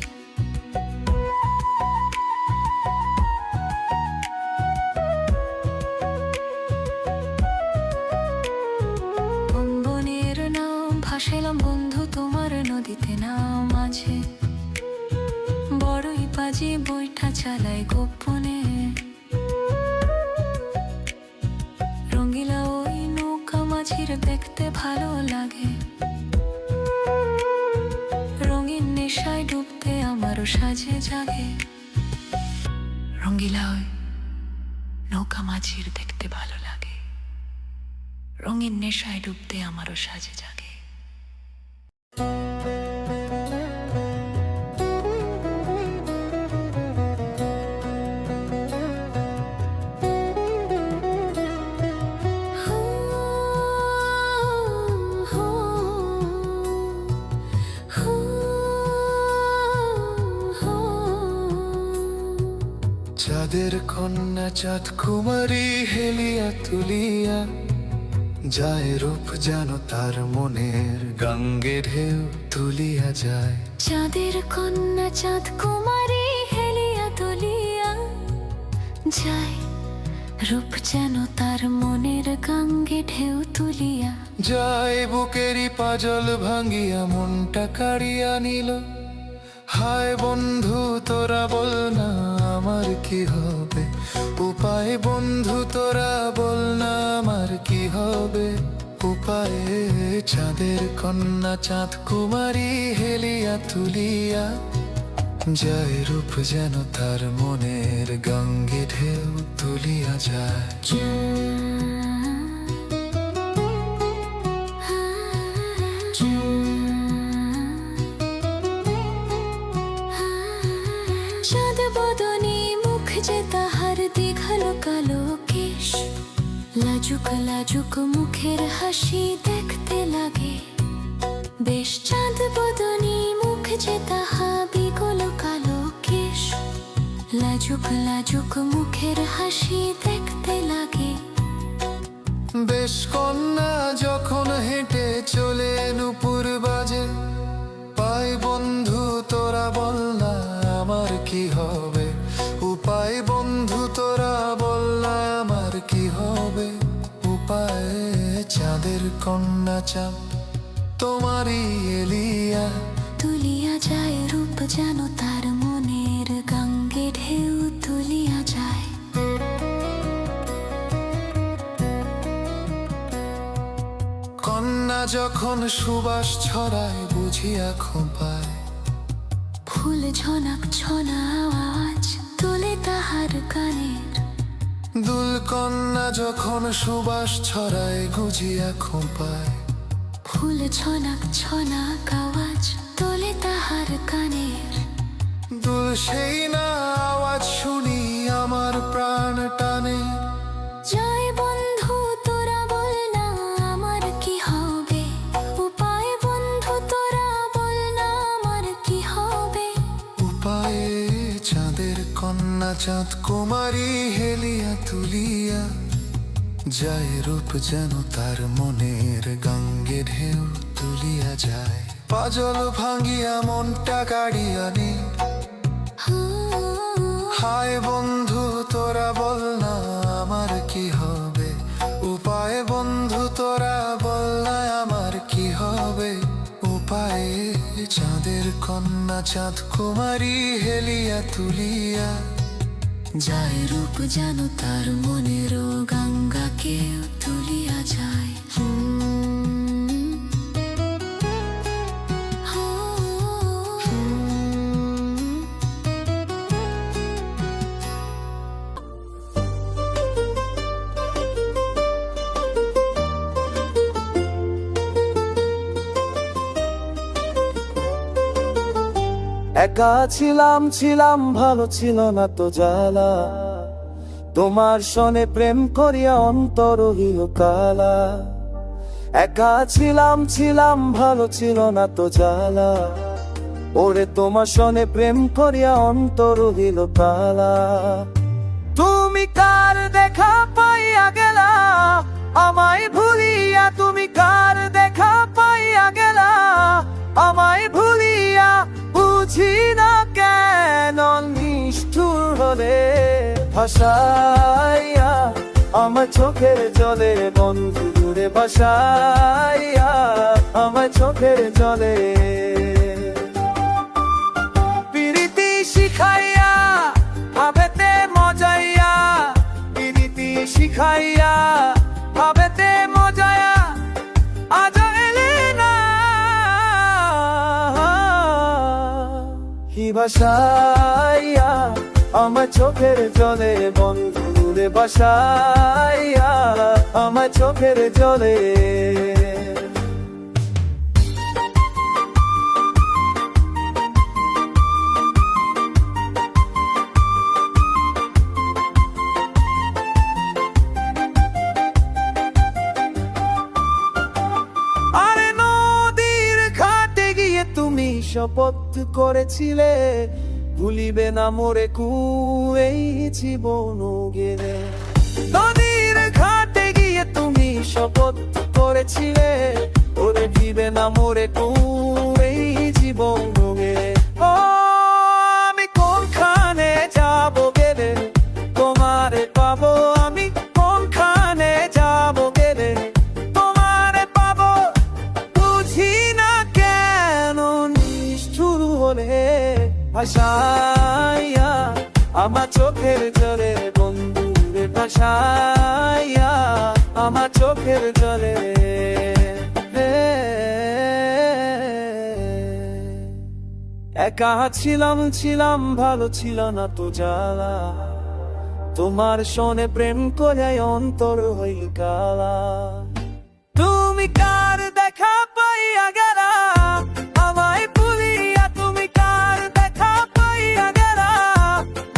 বনের নাম ভাসাইলাম বন্ধু তোমার নদীতে নাও মাঝে বড়ই বাজি বৈঠা চালায় গোপনে রঙ্গিলা ওই নৌকা মাঝির দেখতে ভালো লাগে রঙিন নেশায় ডুবতে আমারও সাজে জাগে রঙ্গিলা ওই নৌকা মাঝির দেখতে ভালো লাগে রঙিন নেশায় ডুবতে আমারও সাজে জাগে চাঁদের কন্যা চাঁদ কুমারী হেলিয়া তুলিয়া যায় রূপ যেন তার মনের গঙ্গে ঢেউ তুলিয়া যায় চাঁদের কন্যা চাঁদ কুমারী হেলিয়া তুলিয়া যায় রূপ যেন তার মনের গঙ্গে ঢেউ তুলিয়া যায় বুকেরই পাজল ভাঙ্গিয়া মনটা কাড়িয়া নিল হায় বন্ধু তোরা বল না আমার কি হবে উপায় বন্ধু তোরা বল না আমার কি হবে উপায়ে চাঁদের কন্যা চাঁদ কুমারী হেলিয়া তুলিয়া যায় রূপ যেন তার মনের গঙ্গে ঢেউ তুলিয়া যায় চাঁদ বদনী মুখ যে তাহার দীঘল কালো কেশ লাজুক লাজুক মুখের হাসি দেখতে লাগে বেশ চাঁদ বদনী মুখ যে তাহা বিগল কালো কেশ লাজুক লাজুক মুখের হাসি দেখতে লাগে বেশ কন্যা যখন হেঁটে চলে নুপুর বাজে পাই বন্ধু তোরা বল না আমার কি হবে উপায় বন্ধু তোরা বল না আমার কি হবে উপায় চাঁদের কন্যা চাঁদ তোমারই এলিয়া তুলিয়া যায় রূপ যেন তার মনের গঙ্গে ঢেউ তুলিয়া যায় কন্যা যখন সুবাস ছড়ায় বুঝিয়া খোঁপায়, ফুল ঝনক ছনা আওয়াজ তোলে তাহার কানের। দুল কন্যা যখন সুবাস ছড়ায় গুজিয়া খোঁপায়, ফুল ঝনক ছনা আওয়াজ তোলে তাহার কানের। দুল সেই না আওয়াজ শুনি আমার প্রাণ টানে। জয় বন্ধু তোরা বল না আমার কি হবে, উপায় বন্ধু তোরা বল না আমার কি হবে। উপায়ে চাঁদের কন্যা চাঁদ কুমারী হেলিয়া তুলিয়া যায়, রূপ যেন তার মনের গঙ্গে ঢেউ তুলিয়া যায়। পাজল ভাঙিয়া মনটা গাড়িয়া নে, হায় বন্ধু তোরা বল না আমার কি হবে, উপায় বন্ধু তোরা বল না আমার কি হবে। উপায়ে চাঁদের কন্যা চাঁদ কুমারী হেলিয়া তুলিয়া যায়, রূপ যেন তার মনের গঙ্গাকে তুলিয়া যায়। একা ছিলাম ছিলাম ভালো ছিল না তো জ্বালা, তোমার সনে প্রেম করিয়া অন্তর হইল কালা। একা ছিলাম ছিলাম ভালো ছিল না তো জ্বালা, ওরে তোমার সনে প্রেম করিয়া অন্তর হইল কালা। তুমি কার দেখা পাইয়া গেলা আমায় ভুলিয়া, তুমি কার দেখা পাইয়া গেলা আমায় ভুলিয়া। বুঝি না কেন নিষ্ঠুর হলে ভাসাইয়া আমার চোখের জলে, বন্ধু দূরে ভাসাইয়া আমার চোখের জলে। প্রীতি শিখাইয়া ভাবেতে মজাইয়া, প্রীতি শিখাইয়া ভাবেতে মজায়া, আজ এলে না কি ভাসাইয়া আমার চোখের জলে, বন্ধু দূরে ভাসাইয়া আমার চোখের জলে। আরে নদীর ঘাটে গিয়ে তুমি শপথ করেছিলে, ভুলিবে না মোরে এই জীবন গেলে। নদীর ঘাটে গিয়ে তুমি শপথ করেছিলে, ওরে দিবে না মোরে এই জীবন গেলে। ও আমি কোনখানে যাব গেলে তোমারে পাবো, আমি কোনখানে যাব গেলে তোমারে পাবো। বুঝি না কেন নিষ্ঠুর হলে ভাসাইয়া আমার চোখের জলে, বন্ধুরে ভাসাইয়া আমার চোখের জলে। একা ছিলাম ছিলাম ভালো ছিল না তো জ্বালা, তোমার সনে প্রেম করাই অন্তর হইল কালা। তুমি কার দেখা পাইয়া গেলা আমায় ভুলিয়া, তুমি কার দেখা পাইয়া গেলা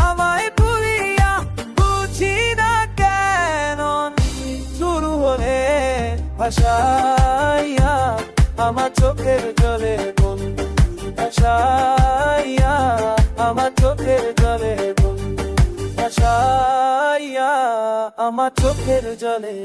আমায় ভুলিয়া। বুঝি না কেন শুরু হলে ভাসাইয়া আমার চোখের জলে, বন্ধু ভাসাইয়া আমার চোখের জলে, বন্ধু ভাসাইয়া আমার চোখের জলে।